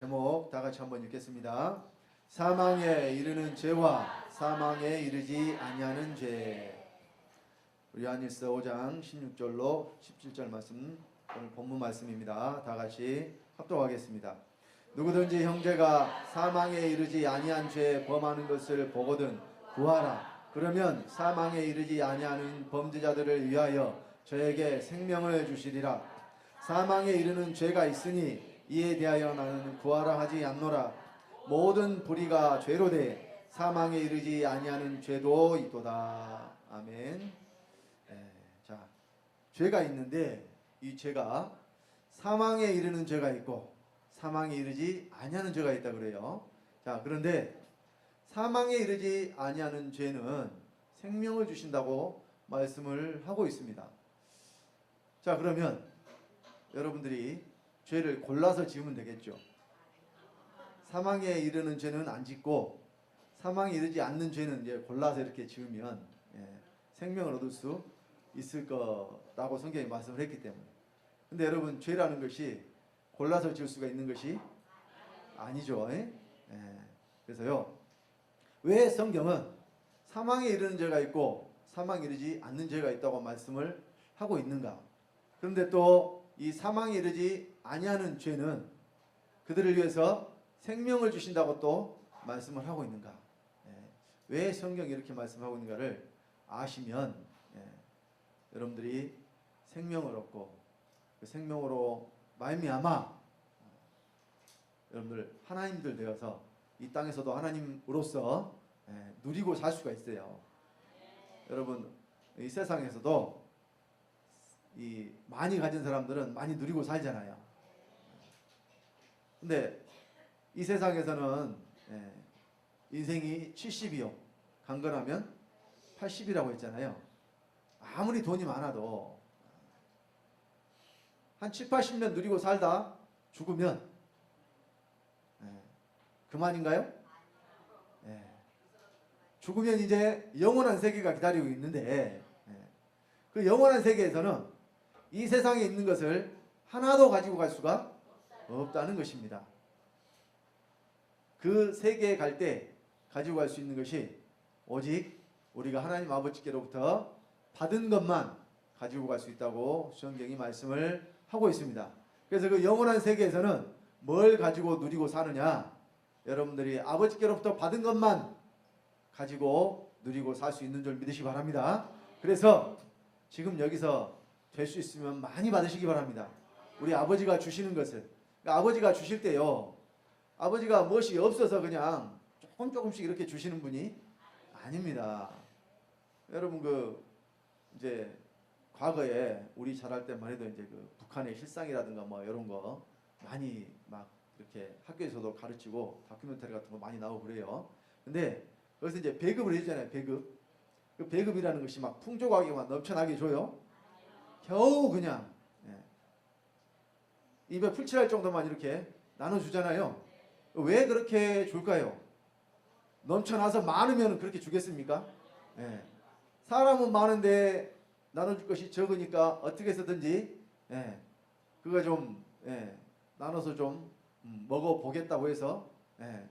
제목 다 같이 한번 읽겠습니다. 사망에 이르는 죄와 사망에 이르지 아니하는 죄. 우리 요한일서 5장 16절로 17절 말씀, 오늘 본문 말씀입니다. 다 같이 합독하겠습니다. 누구든지 형제가 사망에 이르지 아니한 죄 범하는 것을 보거든 구하라. 그러면 사망에 이르지 아니하는 범죄자들을 위하여 저에게 생명을 주시리라. 사망에 이르는 죄가 있으니 이에 대하여 나는 구하라 하지 않노라. 모든 불의가 죄로 돼 사망에 이르지 아니하는 죄도 있도다. 아멘. 자, 죄가 있는데 이 죄가 사망에 이르는 죄가 있고 사망에 이르지 아니하는 죄가 있다 그래요. 자, 그런데 사망에 이르지 아니하는 죄는 생명을 주신다고 말씀을 하고 있습니다. 자, 그러면 여러분들이 죄를 골라서 지으면 되겠죠. 사망에 이르는 죄는 안 짓고 사망에 이르지 않는 죄는 이제 골라서 이렇게 지으면 생명을 얻을 수 있을 거라고 성경이 말씀을 했기 때문에. 근데 여러분, 죄라는 것이 골라서 지을 수가 있는 것이 아니죠. 그래서요, 왜 성경은 사망에 이르는 죄가 있고 사망에 이르지 않는 죄가 있다고 말씀을 하고 있는가? 그런데 또 이 사망에 이르지 아니하는 죄는 그들을 위해서 생명을 주신다고 또 말씀을 하고 있는가? 왜 성경이 이렇게 말씀하고 있는가를 아시면 여러분들이 생명을 얻고 그 생명으로 말미암아 여러분들 하나님들 되어서 이 땅에서도 하나님으로서 누리고 살 수가 있어요. 여러분, 이 세상에서도 이 많이 가진 사람들은 많이 누리고 살잖아요. 근데 이 세상에서는 인생이 70이요 강건하면 80이라고 했잖아요. 아무리 돈이 많아도 한 7, 80년 누리고 살다 죽으면 그만인가요? 죽으면 이제 영원한 세계가 기다리고 있는데 그 영원한 세계에서는 이 세상에 있는 것을 하나도 가지고 갈 수가 없다는 것입니다. 그 세계에 갈 때 가지고 갈 수 있는 것이 오직 우리가 하나님 아버지께로부터 받은 것만 가지고 갈 수 있다고 성경이 말씀을 하고 있습니다. 그래서 그 영원한 세계에서는 뭘 가지고 누리고 사느냐? 여러분들이 아버지께로부터 받은 것만 가지고 누리고 살 수 있는 줄 믿으시기 바랍니다. 그래서 지금 여기서 될 수 있으면 많이 받으시기 바랍니다. 우리 아버지가 주시는 것을. 그러니까 아버지가 주실 때요, 아버지가 무엇이 없어서 그냥 조금씩 이렇게 주시는 분이 아닙니다. 여러분, 이제 과거에 우리 자랄 때만 해도 이제 그 북한의 실상이라든가 뭐 이런 거 많이 막 이렇게 학교에서도 가르치고 다큐멘터리 같은 거 많이 나오고 그래요. 근데 거기서 이제 배급을 해주잖아요. 배급. 그 배급이라는 것이 막 풍족하게만 넘쳐나게 줘요. 겨우 그냥 입에 풀칠할 정도만 이렇게 나눠주잖아요. 왜 그렇게 줄까요? 넘쳐나서 많으면 그렇게 주겠습니까? 사람은 많은데 나눠줄 것이 적으니까 어떻게 해서든지 그거 좀 나눠서 좀 먹어보겠다고 해서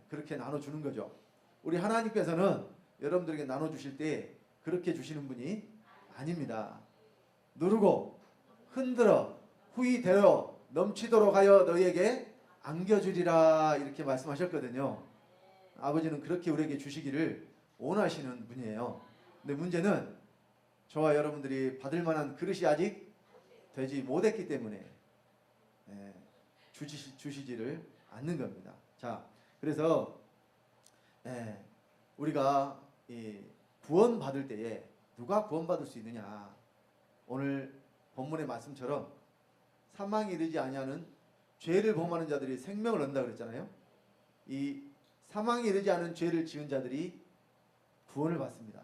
그렇게 나눠주는 거죠. 우리 하나님께서는 여러분들에게 나눠주실 때 그렇게 주시는 분이 아닙니다. 누르고 흔들어 후히 되어 넘치도록 하여 너희에게 안겨주리라, 이렇게 말씀하셨거든요. 아버지는 그렇게 우리에게 주시기를 원하시는 분이에요. 근데 문제는 저와 여러분들이 받을 만한 그릇이 아직 되지 못했기 때문에 주시지를 않는 겁니다. 자, 그래서 우리가 구원 받을 때에 누가 구원 받을 수 있느냐? 오늘 본문의 말씀처럼 사망에 이르지 아니하는 죄를 범하는 자들이 생명을 얻는다 그랬잖아요. 이 사망에 이르지 않은 죄를 지은 자들이 구원을 받습니다.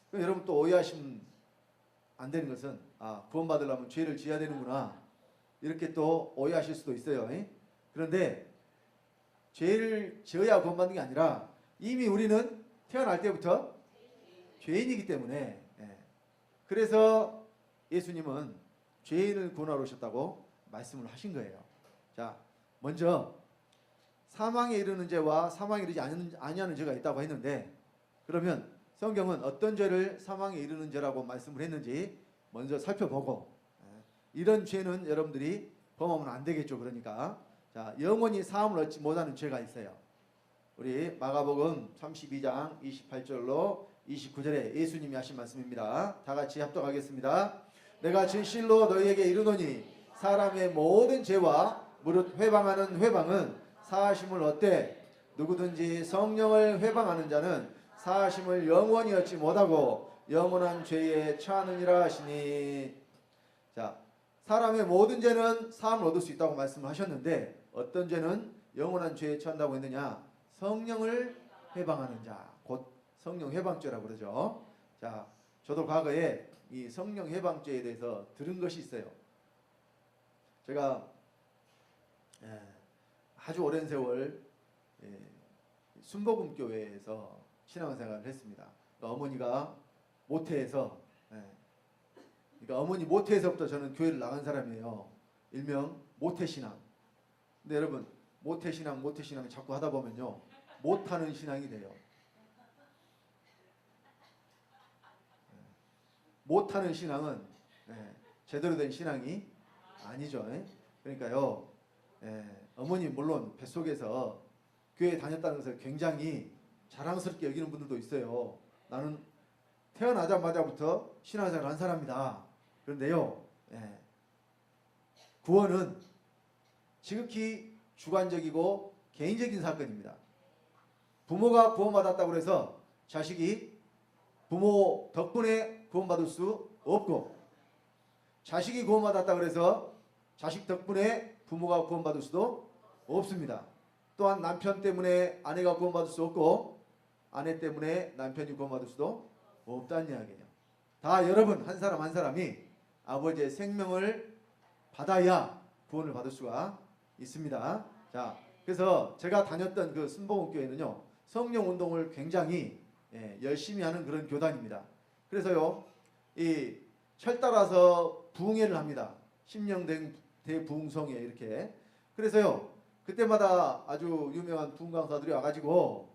그럼 여러분 또 오해하시면 안 되는 것은 구원 받으려면 죄를 지어야 되는구나, 이렇게 또 오해하실 수도 있어요. 그런데 죄를 지어야 구원 받는 게 아니라 이미 우리는 태어날 때부터 죄인이기 때문에 그래서 예수님은 죄인을 구원하러 오셨다고 말씀을 하신 거예요. 자, 먼저 사망에 이르는 죄와 사망에 이르지 아니하는 죄가 있다고 했는데, 그러면 성경은 어떤 죄를 사망에 이르는 죄라고 말씀을 했는지 먼저 살펴보고, 이런 죄는 여러분들이 범하면 안 되겠죠. 그러니까 자, 영원히 사함을 얻지 못하는 죄가 있어요. 우리 마가복음 32장 28절로 29절에 예수님이 하신 말씀입니다. 다 같이 합독하겠습니다. 내가 진실로 너희에게 이르노니 사람의 모든 죄와 무릇 회방하는 회방은 사하심을 얻되 누구든지 성령을 회방하는 자는 사하심을 영원히 얻지 못하고 영원한 죄에 처하느니라 하시니. 자, 사람의 모든 죄는 사함을 얻을 수 있다고 말씀을 하셨는데, 어떤 죄는 영원한 죄에 처한다고 했느냐? 성령을 회방하는 자, 곧 성령 회방죄라고 그러죠. 자, 저도 과거에 이 성령 회방죄에 대해서 들은 것이 있어요. 제가 아주 오랜 세월 순복음교회에서 신앙생활을 했습니다. 그러니까 어머니가 모태에서, 그러니까 어머니 모태에서부터 저는 교회를 나간 사람이에요. 일명 모태신앙. 근데 여러분, 모태신앙 자꾸 하다 보면요, 못하는 신앙이 돼요. 못하는 신앙은 제대로 된 신앙이 아니죠. 그러니까요, 어머니 물론 뱃속에서 교회 다녔다는 것을 굉장히 자랑스럽게 여기는 분들도 있어요. 나는 태어나자마자부터 신앙생활을 한 사람이다. 그런데요, 구원은 지극히 주관적이고 개인적인 사건입니다. 부모가 구원받았다고 해서 자식이 부모 덕분에 구원받을 수 없고, 자식이 구원받았다고 해서 자식 덕분에 부모가 구원받을 수도 없습니다. 또한 남편 때문에 아내가 구원받을 수 없고, 아내 때문에 남편이 구원받을 수도 없다는 이야기예요. 다 여러분 한 사람 한 사람이 아버지의 생명을 받아야 구원을 받을 수가 있습니다. 자, 그래서 제가 다녔던 그 순복음교회는요, 성령 운동을 굉장히 열심히 하는 그런 교단입니다. 그래서요, 이 철 따라서 부흥회를 합니다. 심령된 대부흥성회 이렇게. 그래서요, 그때마다 아주 유명한 부흥 강사들이 와가지고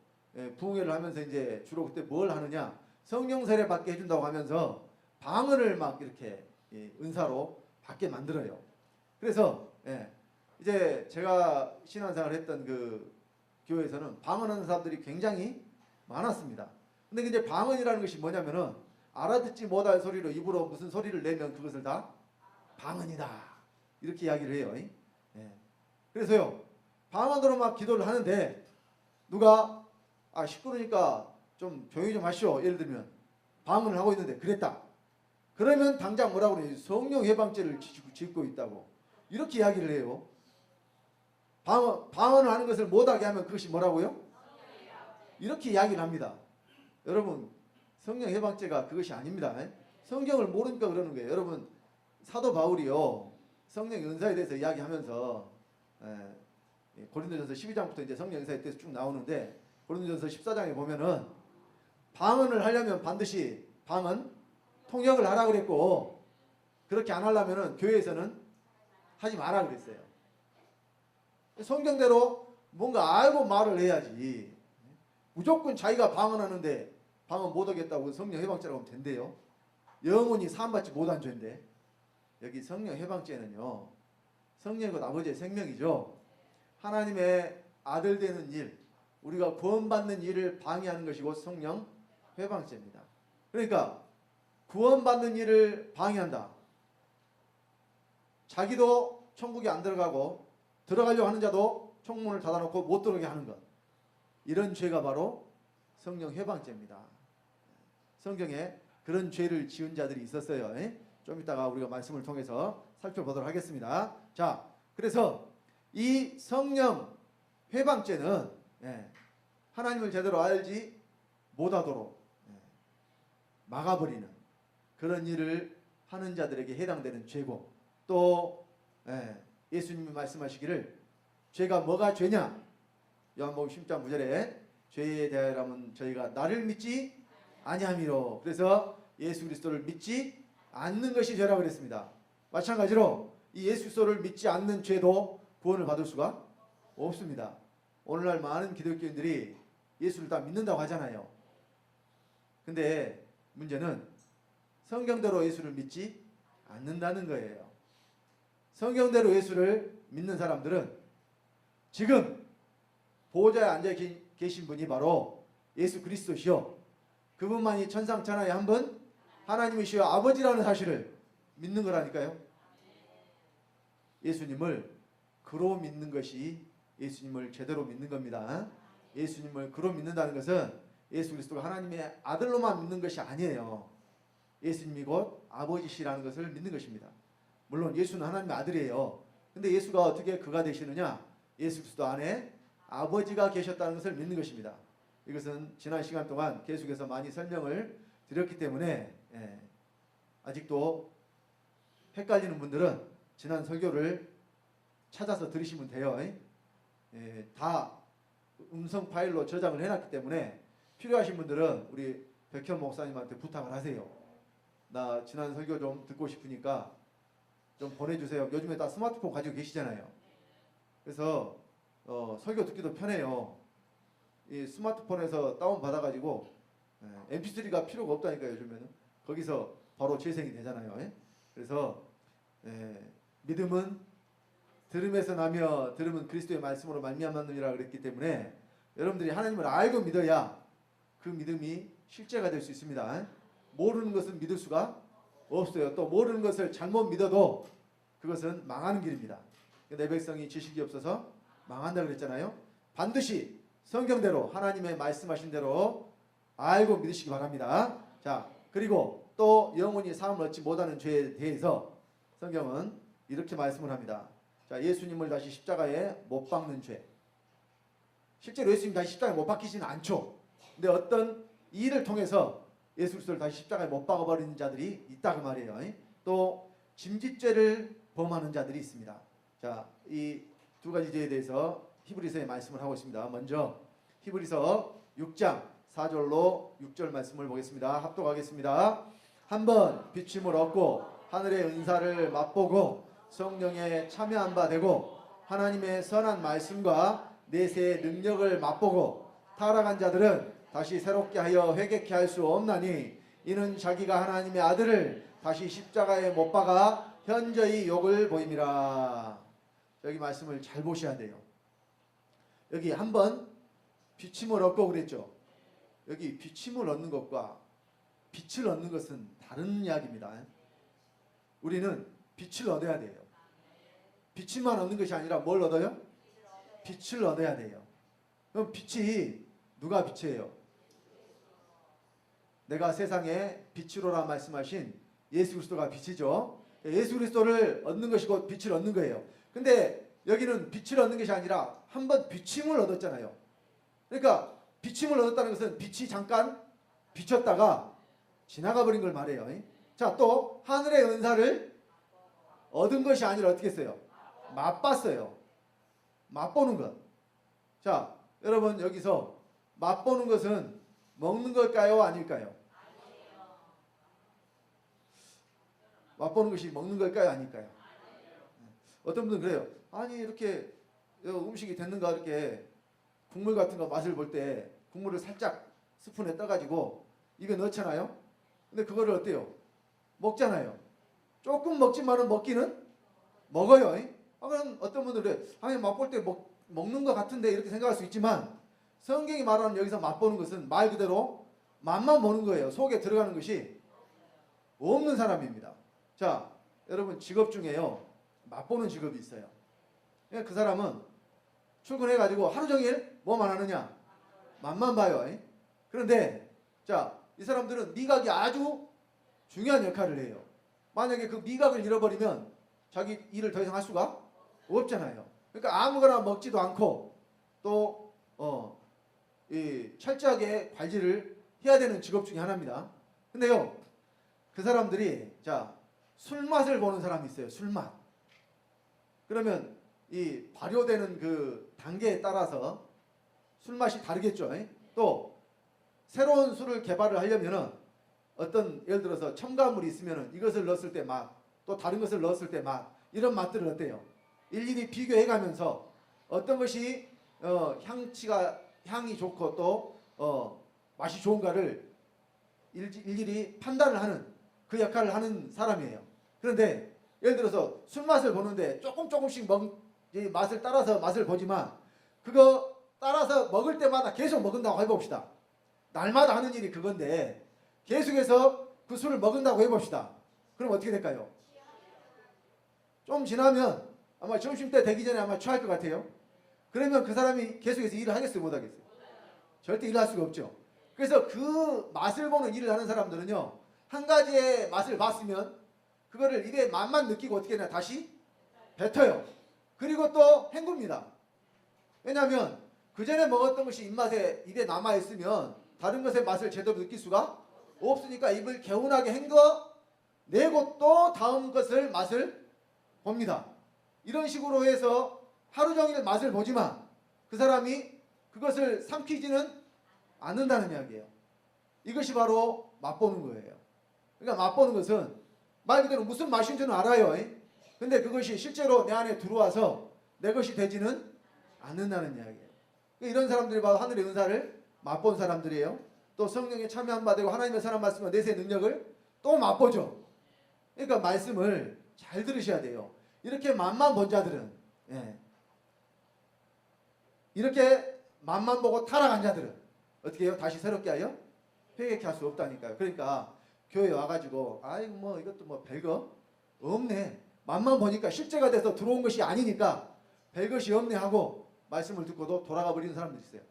부흥회를 하면서 이제 주로 그때 뭘 하느냐, 성령 세례 받게 해준다고 하면서 방언을 막 이렇게 은사로 받게 만들어요. 그래서 이제 제가 신앙생활을 했던 그 교회에서는 방언하는 사람들이 굉장히 많았습니다. 근데 이제 방언이라는 것이 뭐냐면은 알아듣지 못할 소리로 입으로 무슨 소리를 내면 그것을 다 방언이다, 이렇게 이야기를 해요. 그래서요, 방언으로 막 기도를 하는데 누가 시끄러우니까 좀 조용히 좀 하시오, 예를 들면 방언을 하고 있는데 그랬다. 그러면 당장 뭐라고 그래요? 성령 해방죄를 짓고 있다고 이렇게 이야기를 해요. 방언을 하는 것을 못하게 하면 그것이 뭐라고요? 이렇게 이야기를 합니다. 여러분, 성령 해방죄가 그것이 아닙니다. 성경을 모르니까 그러는 거예요. 여러분, 사도 바울이요, 성령 은사에 대해서 이야기하면서 고린도전서 12장부터 이제 성령 은사에 대해서 쭉 나오는데, 고린도전서 14장에 보면은 방언을 하려면 반드시 방언 통역을 하라 그랬고, 그렇게 안 하려면은 교회에서는 하지 마라 그랬어요. 성경대로 뭔가 알고 말을 해야지. 무조건 자기가 방언하는데 방언 못하겠다고 성령 해방죄라고 하면 된대요. 영원히 사함받지 못한 죄인데. 여기 성령 해방죄는요, 성령이 곧 아버지의 생명이죠. 하나님의 아들 되는 일, 우리가 구원받는 일을 방해하는 것이 곧 성령 해방죄입니다. 그러니까 구원받는 일을 방해한다. 자기도 천국에 안 들어가고 들어가려고 하는 자도 총문을 닫아놓고 못 들어오게 하는 것, 이런 죄가 바로 성령 해방죄입니다. 성경에 그런 죄를 지은 자들이 있었어요. 좀 이따가 우리가 말씀을 통해서 살펴보도록 하겠습니다. 자, 그래서 이 성령 회방죄는 하나님을 제대로 알지 못하도록 막아버리는 그런 일을 하는 자들에게 해당되는 죄고, 또 예수님이 말씀하시기를 죄가 뭐가 죄냐? 요한복음 10장 9절에 죄에 대하여라면 저희가 나를 믿지 아니함이로. 그래서 예수 그리스도를 믿지 않는 것이 죄라고 그랬습니다. 마찬가지로 이 예수 그리스도를 믿지 않는 죄도 구원을 받을 수가 없습니다. 오늘날 많은 기독교인들이 예수를 다 믿는다고 하잖아요. 근데 문제는 성경대로 예수를 믿지 않는다는 거예요. 성경대로 예수를 믿는 사람들은 지금 보호자에 앉아 계신 분이 바로 예수 그리스도시요, 그분만이 천상천하의 한 분 하나님이시여 아버지라는 사실을 믿는 거라니까요. 예수님을 그로 믿는 것이 예수님을 제대로 믿는 겁니다. 예수님을 그로 믿는다는 것은 예수 그리스도가 하나님의 아들로만 믿는 것이 아니에요. 예수님이 곧 아버지시라는 것을 믿는 것입니다. 물론 예수는 하나님의 아들이에요. 근데 예수가 어떻게 그가 되시느냐? 예수 그리스도 안에 아버지가 계셨다는 것을 믿는 것입니다. 이것은 지난 시간 동안 계속해서 많이 설명을 드렸기 때문에 아직도 헷갈리는 분들은 지난 설교를 찾아서 들으시면 돼요. 다 음성 파일로 저장을 해놨기 때문에 필요하신 분들은 우리 백현 목사님한테 부탁을 하세요. 나 지난 설교 좀 듣고 싶으니까 좀 보내주세요. 요즘에 다 스마트폰 가지고 계시잖아요. 그래서 설교 듣기도 편해요. 이 스마트폰에서 다운 받아가지고 MP3가 필요가 없다니까요. 요즘에는 거기서 바로 재생이 되잖아요. 그래서 믿음은 들음에서 나며 들음은 그리스도의 말씀으로 말미암느니라 그랬기 때문에 여러분들이 하나님을 알고 믿어야 그 믿음이 실제가 될 수 있습니다. 모르는 것은 믿을 수가 없어요. 또 모르는 것을 잘못 믿어도 그것은 망하는 길입니다. 내 백성이 지식이 없어서 망한다 그랬잖아요. 반드시 성경대로 하나님의 말씀하신 대로 알고 믿으시기 바랍니다. 자, 그리고 또 영원히 사함을 얻지 못하는 죄에 대해서 성경은 이렇게 말씀을 합니다. 자, 예수님을 다시 십자가에 못 박는 죄. 실제로 예수님 다시 십자가에 못 박히지는 않죠. 근데 어떤 일을 통해서 예수 그리스도를 다시 십자가에 못 박아버리는 자들이 있다고 말이에요. 또 짐짓죄를 범하는 자들이 있습니다. 자, 이 두 가지 죄에 대해서 히브리서의 말씀을 하고 있습니다. 먼저 히브리서 6장 4절로 6절 말씀을 보겠습니다. 합독하겠습니다. 한번 비침을 얻고 하늘의 은사를 맛보고 성령에 참여한 바 되고 하나님의 선한 말씀과 내세의 능력을 맛보고 타락한 자들은 다시 새롭게 하여 회개케 할 수 없나니 이는 자기가 하나님의 아들을 다시 십자가에 못 박아 현저히 욕을 보임이라. 여기 말씀을 잘 보셔야 돼요. 여기 한번 비침을 얻고 그랬죠. 여기 비침을 얻는 것과 빛을 얻는 것은 다른 이야기입니다. 우리는 빛을 얻어야 돼요. 빛만 얻는 것이 아니라 뭘 얻어요? 빛을 얻어야 돼요. 그럼 빛이 누가 빛이에요? 내가 세상에 빛으로라 말씀하신 예수 그리스도가 빛이죠. 예수 그리스도를 얻는 것이 곧 빛을 얻는 거예요. 근데 여기는 빛을 얻는 것이 아니라 한번 비침을 얻었잖아요. 그러니까 비침을 얻었다는 것은 빛이 잠깐 비쳤다가 지나가 버린 걸 말해요. 자, 또 하늘의 은사를 얻은 것이 아니라 어떻게 했어요? 맛봤어요. 맛보는 것. 자, 여러분 여기서 맛보는 것은 먹는 걸까요? 아닐까요? 맛보는 것이 먹는 걸까요? 아닐까요? 어떤 분들은 그래요. 아니 이렇게 음식이 됐는가 이렇게 국물 같은 거 맛을 볼 때 국물을 살짝 스푼에 떠가지고 입에 넣잖아요. 근데 그거를 어때요? 먹잖아요. 조금 먹지만은 먹기는 먹어요. 그럼 어떤 분들은 그래. 아니 맛볼 때 먹는 것 같은데 이렇게 생각할 수 있지만 성경이 말하는 여기서 맛보는 것은 말 그대로 맛만 보는 거예요. 속에 들어가는 것이 없는 사람입니다. 자, 여러분 직업 중에요. 맛보는 직업이 있어요. 그 사람은 출근해가지고 하루 종일 뭐만 하느냐? 맛만 봐요. 그런데 자, 이 사람들은 미각이 아주 중요한 역할을 해요. 만약에 그 미각을 잃어버리면 자기 일을 더 이상 할 수가 없잖아요. 그러니까 아무거나 먹지도 않고 또 철저하게 관리를 해야 되는 직업 중에 하나입니다. 근데요, 그 사람들이 자, 술맛을 보는 사람이 있어요. 술맛. 그러면 이 발효되는 그 단계에 따라서 술맛이 다르겠죠. 또 새로운 술을 개발을 하려면은 어떤 예를 들어서 첨가물이 있으면은 이것을 넣었을 때 맛, 또 다른 것을 넣었을 때 맛, 이런 맛들을 어때요? 일일이 비교해 가면서 어떤 것이 향이 좋고 또 맛이 좋은가를 일일이 판단을 하는 그 역할을 하는 사람이에요. 그런데 예를 들어서 술 맛을 보는데 조금씩 이 맛을 따라서 맛을 보지만 그거 따라서 먹을 때마다 계속 먹는다고 해봅시다. 날마다 하는 일이 그건데 계속해서 그 술을 먹는다고 해봅시다. 그럼 어떻게 될까요? 좀 지나면 아마 점심때 되기 전에 아마 취할 것 같아요. 그러면 그 사람이 계속해서 일을 하겠어요? 못하겠어요? 절대 일을 할 수가 없죠. 그래서 그 맛을 보는 일을 하는 사람들은요, 한 가지의 맛을 봤으면 그거를 입에 맛만 느끼고 어떻게 하냐, 다시 뱉어요. 그리고 또 헹굽니다. 왜냐하면 그 전에 먹었던 것이 입에 남아있으면 다른 것의 맛을 제대로 느낄 수가 없으니까 입을 개운하게 헹궈 내고 또 다음 것을 맛을 봅니다. 이런 식으로 해서 하루 종일 맛을 보지만 그 사람이 그것을 삼키지는 않는다는 이야기예요. 이것이 바로 맛보는 거예요. 그러니까 맛보는 것은 말 그대로 무슨 맛인 줄은 알아요. 근데 그것이 실제로 내 안에 들어와서 내 것이 되지는 않는다는 이야기예요. 이런 사람들이 바로 하늘의 은사를 맛본 사람들이에요. 또 성령에 참여한 바 되고 하나님의 사람 말씀과 내세의 능력을 또 맛보죠. 그러니까 말씀을 잘 들으셔야 돼요. 이렇게 맛만 본 자들은, 이렇게 맛만 보고 타락한 자들은 어떻게 해요? 다시 새롭게 하여 회개케 할 수 없다니까요. 그러니까 교회에 와가지고 아이고 뭐 이것도 뭐 별거 없네, 맛만 보니까 실제가 돼서 들어온 것이 아니니까 별것이 없네 하고 말씀을 듣고도 돌아가 버리는 사람들이 있어요.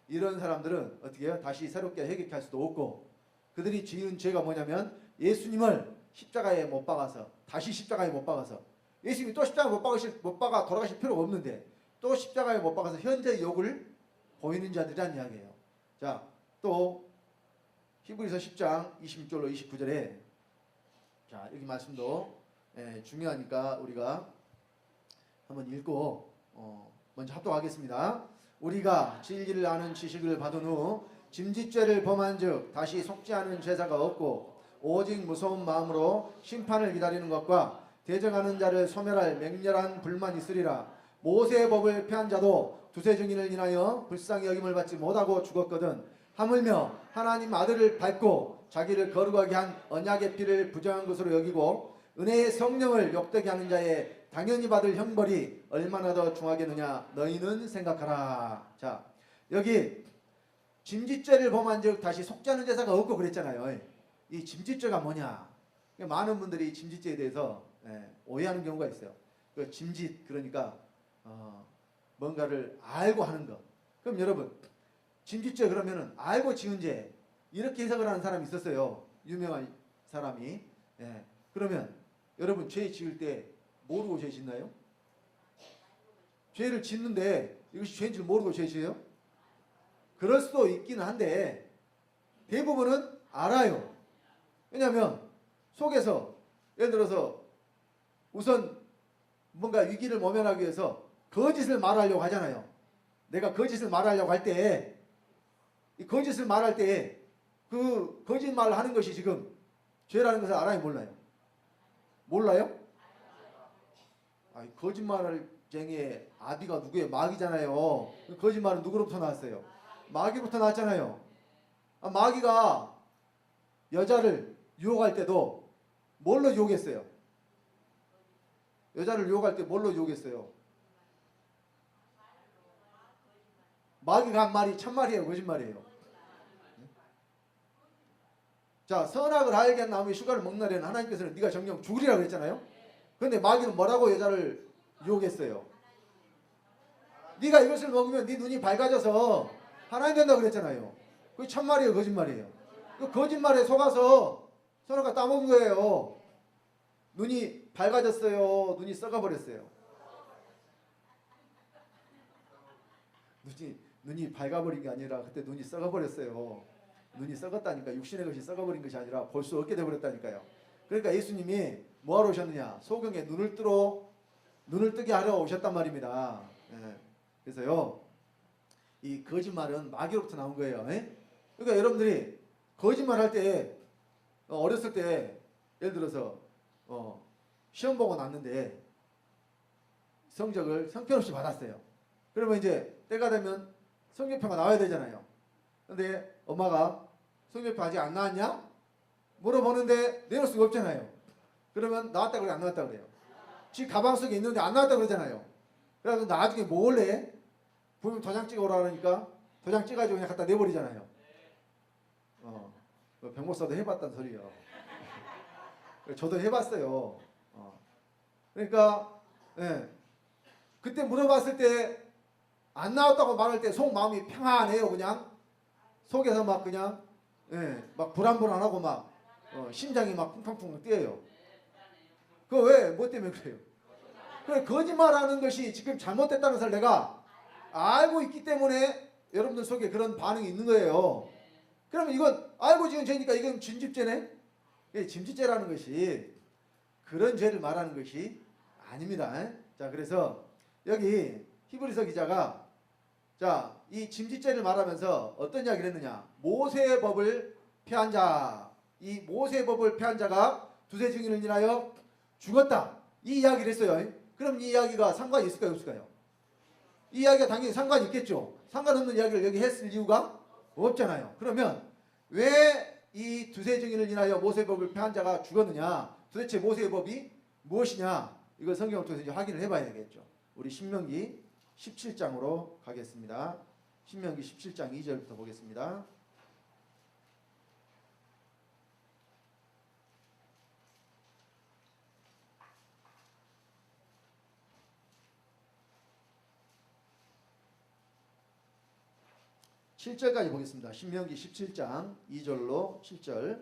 이런 사람들은 어떻게 해요? 다시 새롭게 회개케 할 수도 없고, 그들이 지은 죄가 뭐냐면 예수님을 십자가에 못 박아서, 다시 십자가에 못 박아서, 예수님이 또 십자가에 못 박아 돌아가실 필요가 없는데 또 십자가에 못 박아서 현재 욕을 보이는 자들이란 이야기예요. 자, 또 히브리서 10장 26절로 29절에 자, 여기 말씀도 중요하니까 우리가 한번 읽고 먼저 합독하겠습니다. 우리가 진리를 아는 지식을 받은 후 짐짓죄를 범한 즉 다시 속지 않은 제사가 없고 오직 무서운 마음으로 심판을 기다리는 것과 대적하는 자를 소멸할 맹렬한 불만 있으리라. 모세의 법을 폐한 자도 두세 증인을 인하여 불쌍히 여김을 받지 못하고 죽었거든. 하물며 하나님 아들을 밟고 자기를 거룩하게 한 언약의 피를 부정한 것으로 여기고 은혜의 성령을 욕되게 하는 자의 당연히 받을 형벌이 얼마나 더 중하겠느냐 너희는 생각하라. 자, 여기 짐짓죄를 범한 즉 다시 속지 않은 제사가 없고 그랬잖아요. 이 짐짓죄가 뭐냐? 많은 분들이 짐짓죄에 대해서 오해하는 경우가 있어요. 그 짐짓, 그러니까 뭔가를 알고 하는 것. 그럼 여러분, 짐짓죄 그러면은 알고 지은 죄, 이렇게 해석을 하는 사람이 있었어요. 유명한 사람이. 그러면 여러분, 죄 지을 때 모르고 죄 짓나요? 죄를 짓는데 이것이 죄인 줄 모르고 죄 지어요? 그럴 수도 있기는 한데 대부분은 알아요. 왜냐하면 속에서, 예를 들어서 우선 뭔가 위기를 모면하기 위해서 거짓을 말하려고 하잖아요. 내가 거짓을 말하려고 할 때, 이 거짓을 말할 때 그 거짓말을 하는 것이 지금 죄라는 것을 알아요, 몰라요? 몰라요? 거짓말쟁이의 아비가 누구예요? 마귀잖아요. 그 거짓말은 누구로부터 나왔어요? 마귀로부터 나왔잖아요. 마귀가 여자를 유혹할 때도 뭘로 유혹했어요? 여자를 유혹할 때 뭘로 유혹했어요? 마귀가 한 말이 참말이에요, 거짓말이에요? 자, 선악을 알게 나무의 휴가를 먹는 날에는 하나님께서는 네가 정녕 죽으리라고 했잖아요. 그런데 마귀는 뭐라고 여자를 유혹했어요? 네가 이것을 먹으면 네 눈이 밝아져서 하나님 된다고 그랬잖아요. 그게 참말이에요, 거짓말이에요? 그 거짓말에 속아서 서로가 따먹은 거예요. 눈이 밝아졌어요, 눈이 썩어버렸어요? 눈이 밝아버린 게 아니라 그때 눈이 썩어버렸어요. 눈이 썩었다니까. 육신의 것이 썩어버린 것이 아니라 볼 수 없게 되어버렸다니까요. 그러니까 예수님이 뭐하러 오셨느냐? 소경에 눈을 뜨게 하려 오셨단 말입니다. 그래서요, 이 거짓말은 마귀로부터 나온 거예요. 그러니까 여러분들이 거짓말 할 때, 어렸을 때 예를 들어서 시험 보고 났는데 성적을 형편없이 받았어요. 그러면 이제 때가 되면 성적표가 나와야 되잖아요. 근데 엄마가 성적표 아직 안 나왔냐? 물어보는데 내놓을 수가 없잖아요. 그러면 나왔다 그래 안 나왔다 그래요? 지 가방 속에 있는데 안 나왔다 그러잖아요. 그래서 나중에 몰래 부모님 도장 찍어오라 그러니까 도장 찍어가지고 그냥 갖다 내버리잖아요. 병목사도 해봤단 소리요. 저도 해봤어요. 그러니까 예. 그때 물어봤을 때 안 나왔다고 말할 때 속 마음이 평안해요. 그냥 속에서 막 그냥 막 불안불안하고 막 심장이 막 쿵쾅쿵쾅 뛰어요. 그거 왜? 뭐 때문에 그래요? 그래, 거짓말하는 것이 지금 잘못됐다는 것을 내가 알고 있기 때문에 여러분들 속에 그런 반응이 있는 거예요. 그러면 이건 알고 지은 죄니까 이건 진집죄네? 진집죄라는 것이 그런 죄를 말하는 것이 아닙니다. 자, 그래서 여기 히브리서 기자가 자, 이 짐짓죄를 말하면서 어떤 이야기를 했느냐? 모세의 법을 폐한 자, 이 모세의 법을 폐한 자가 두세 증인을 인하여 죽었다. 이 이야기를 했어요. 그럼 이 이야기가 상관이 있을까요? 없을까요? 이 이야기가 당연히 상관이 있겠죠. 상관없는 이야기를 여기 했을 이유가 없잖아요. 그러면 왜 이 두세 증인을 인하여 모세의 법을 폐한 자가 죽었느냐? 도대체 모세의 법이 무엇이냐? 이걸 성경을 통해서 이제 확인을 해봐야 되겠죠. 우리 신명기 17장으로 가겠습니다. 신명기 17장 2절부터 보겠습니다. (7절까지) 보겠습니다. 신명기 17장 2절로 7절.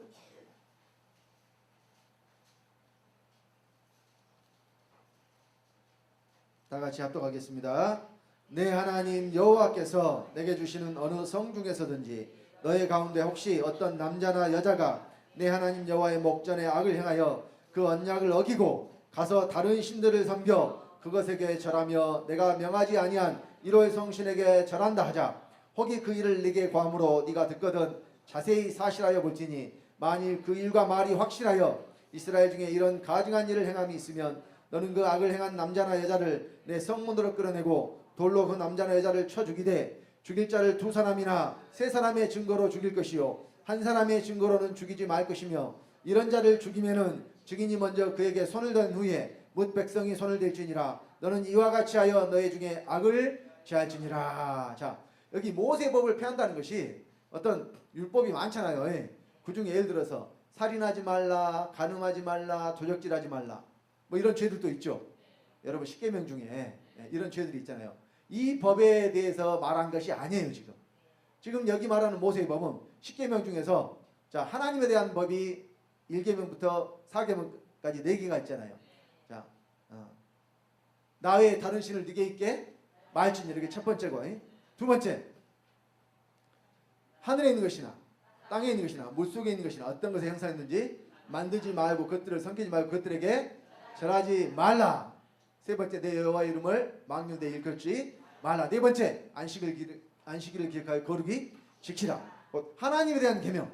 다 같이 합독하겠습니다. 내 하나님 여호와께서 내게 주시는 어느 성 중에서든지 너희 가운데 혹시 어떤 남자나 여자가 내 하나님 여호와의 목전에 악을 행하여 그 언약을 어기고 가서 다른 신들을 섬겨 그것에게 절하며 내가 명하지 아니한 이로의 성신에게 절한다 하자. 혹이 그 일을 네게 고함으로 네가 듣거든 자세히 사실하여 볼지니 만일 그 일과 말이 확실하여 이스라엘 중에 이런 가증한 일을 행함이 있으면 너는 그 악을 행한 남자나 여자를 내 성문으로 끌어내고 돌로 그 남자나 여자를 쳐 죽이되 죽일 자를 두 사람이나 세 사람의 증거로 죽일 것이요 한 사람의 증거로는 죽이지 말 것이며 이런 자를 죽이면은 증인이 먼저 그에게 손을 댄 후에 뭇 백성이 손을 댈지니라. 너는 이와 같이 하여 너희 중에 악을 제할지니라. 자, 여기 모세의 법을 폐한다는 것이 어떤 율법이 많잖아요. 그 중에 예를 들어서 살인하지 말라, 간음하지 말라, 도적질하지 말라, 뭐 이런 죄들도 있죠. 여러분 십계명 중에 이런 죄들이 있잖아요. 이 법에 대해서 말한 것이 아니에요. 지금 여기 말하는 모세의 법은 십계명 중에서 자, 하나님에 대한 법이 1계명부터 4계명까지 4개가 있잖아요. 자, 나 외에 다른 신을 네게 있게 말지니, 이렇게 첫 번째고, 두 번째, 하늘에 있는 것이나 땅에 있는 것이나 물속에 있는 것이나 어떤 것에 형상했는지 만들지 말고 그것들을 섬기지 말고 그것들에게 절하지 말라. 세 번째, 내 여호와의 이름을 망령되이 일컫지 말라. 네 번째, 안식일을 기억하여 거룩히 지키라. 하나님에 대한 계명.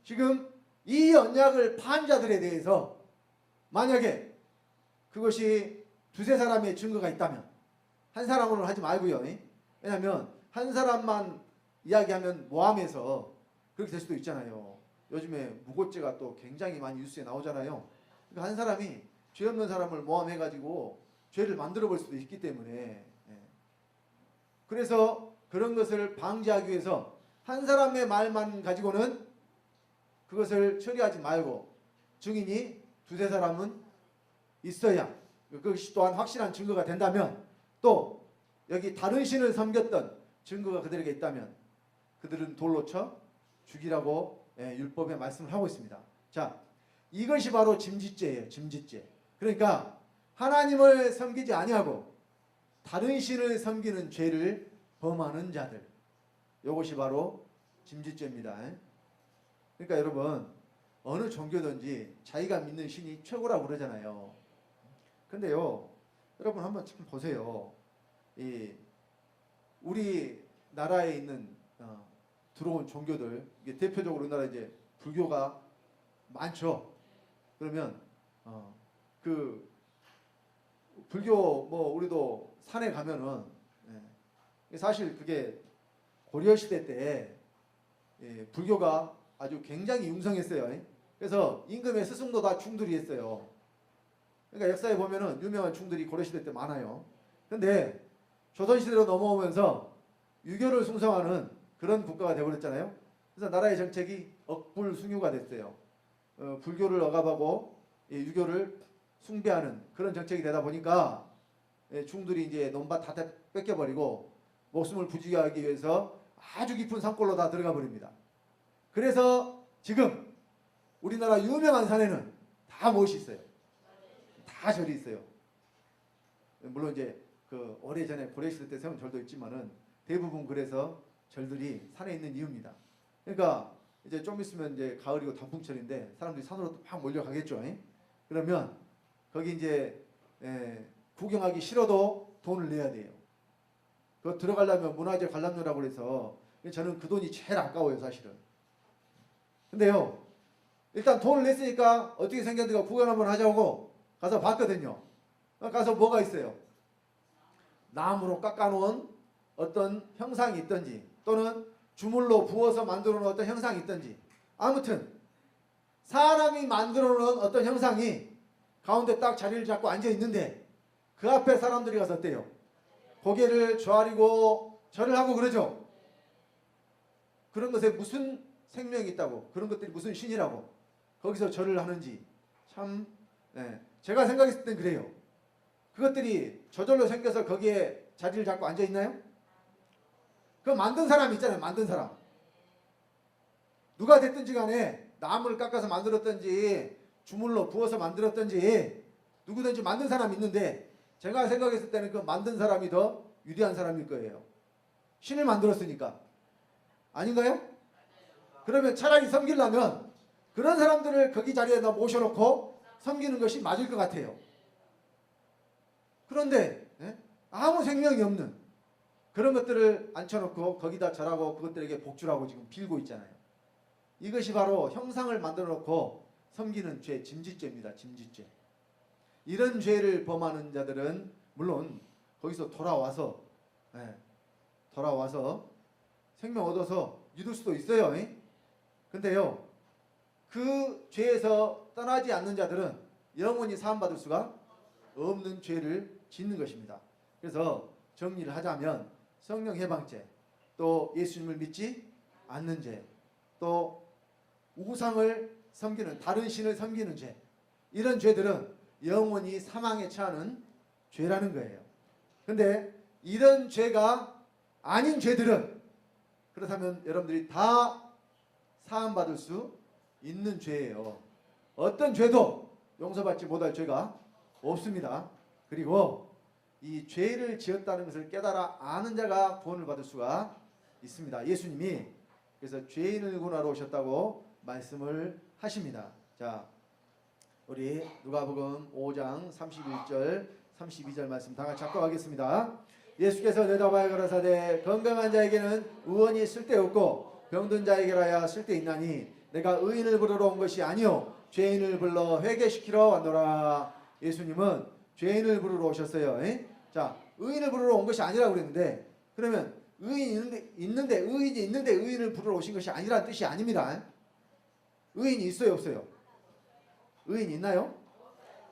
지금 이 언약을 파한 자들에 대해서 만약에 그것이 두세 사람의 증거가 있다면 한 사람으로는 하지 말고요. 왜냐하면 한 사람만 이야기하면 모함해서 그렇게 될 수도 있잖아요. 요즘에 무고죄가 또 굉장히 많이 뉴스에 나오잖아요. 그러니까 한 사람이 죄 없는 사람을 모함해가지고 죄를 만들어 볼 수도 있기 때문에, 그래서 그런 것을 방지하기 위해서 한 사람의 말만 가지고는 그것을 처리하지 말고 증인이 두세 사람은 있어야 그것이 또한 확실한 증거가 된다면, 또 여기 다른 신을 섬겼던 증거가 그들에게 있다면 그들은 돌로 쳐 죽이라고 율법에 말씀을 하고 있습니다. 자, 이것이 바로 짐짓죄예요. 짐짓죄. 그러니까 하나님을 섬기지 아니하고 다른 신을 섬기는 죄를 범하는 자들, 이것이 바로 짐짓죄입니다. 그러니까 여러분, 어느 종교든지 자기가 믿는 신이 최고라고 그러잖아요. 근데요, 여러분 한번 참 보세요. 우리 나라에 있는 들어온 종교들, 이게 대표적으로 우리나라 이제 불교가 많죠. 그러면 그 불교 뭐 우리도 산에 가면은 사실 그게 고려시대 때 불교가 아주 굉장히 융성했어요. 그래서 임금의 스승도 다 충들이 했어요. 그러니까 역사에 보면은 유명한 충들이 고려시대 때 많아요. 근데 조선시대로 넘어오면서 유교를 숭상하는 그런 국가가 되어버렸잖아요. 그래서 나라의 정책이 억불숭유가 됐어요. 불교를 억압하고 유교를 숭배하는 그런 정책이 되다 보니까 충들이 이제 논밭 다 뺏겨버리고 목숨을 부지하기 위해서 아주 깊은 산골로 다 들어가 버립니다. 그래서 지금 우리나라 유명한 산에는 다 무엇이 있어요? 다 절이 있어요. 물론 이제 그 오래전에 고려시대 때 세운 절도 있지만은 대부분 그래서 절들이 산에 있는 이유입니다. 그러니까 이제 좀 있으면 이제 가을이고 단풍철인데 사람들이 산으로 막 몰려가겠죠. 그러면 거기 이제 구경하기 싫어도 돈을 내야 돼요. 그 들어가려면 문화재 관람료라고 해서 저는 그 돈이 제일 아까워요, 사실은. 근데요, 일단 돈을 냈으니까 어떻게 생겼는가 구경 한번 하자고 가서 봤거든요. 가서 뭐가 있어요? 나무로 깎아놓은 어떤 형상이 있든지 또는 주물로 부어서 만들어 놓은 어떤 형상이 있든지 아무튼 사람이 만들어 놓은 어떤 형상이 가운데 딱 자리를 잡고 앉아 있는데 그 앞에 사람들이 가서 어때요? 고개를 조아리고 절을 하고 그러죠. 그런 것에 무슨 생명이 있다고, 그런 것들이 무슨 신이라고 거기서 절을 하는지 참 제가 생각했을 땐 그래요. 그것들이 저절로 생겨서 거기에 자리를 잡고 앉아 있나요? 그 만든 사람 있잖아요. 만든 사람. 누가 됐든지 간에 나무를 깎아서 만들었든지 주물로 부어서 만들었든지 누구든지 만든 사람이 있는데 제가 생각했을 때는 그 만든 사람이 더 위대한 사람일 거예요. 신을 만들었으니까. 아닌가요? 그러면 차라리 섬기려면 그런 사람들을 거기 자리에다 모셔놓고 섬기는 것이 맞을 것 같아요. 그런데 아무 생명이 없는 그런 것들을 앉혀놓고 거기다 절하고 그것들에게 복주라고 지금 빌고 있잖아요. 이것이 바로 형상을 만들어 놓고 섬기는 죄, 짐짓죄입니다. 짐짓죄. 이런 죄를 범하는 자들은 물론 거기서 돌아와서 생명 얻어서 믿을 수도 있어요. 근데요, 그 죄에서 떠나지 않는 자들은 영원히 사함받을 수가 없는 죄를 짓는 것입니다. 그래서 정리를 하자면 성령 해방죄, 또 예수님을 믿지 않는 죄, 또 우상을 섬기는, 다른 신을 섬기는 죄, 이런 죄들은 영원히 사망에 처하는 죄라는 거예요. 근데 이런 죄가 아닌 죄들은 그렇다면 여러분들이 다 사함받을 수 있는 죄예요. 어떤 죄도 용서받지 못할 죄가 없습니다. 그리고 이 죄를 지었다는 것을 깨달아 아는 자가 구원을 받을 수가 있습니다. 예수님이 그래서 죄인을 구원하러 오셨다고 말씀을 하십니다. 자, 우리 누가복음 5장 31절 32절 말씀 다 같이 합독하겠습니다. 예수께서 내다봐야 가라사대 건강한 자에게는 의원이 쓸데없고 병든 자에게라야 쓸데있나니 내가 의인을 부르러 온 것이 아니요 죄인을 불러 회개시키러 왔노라. 예수님은 죄인을 부르러 오셨어요. 자, 의인을 부르러 온 것이 아니라고 그랬는데 그러면 의인이 있는데 의인을 부르러 오신 것이 아니라는 뜻이 아닙니다. 의인이 있어요, 없어요? 의인이 있나요?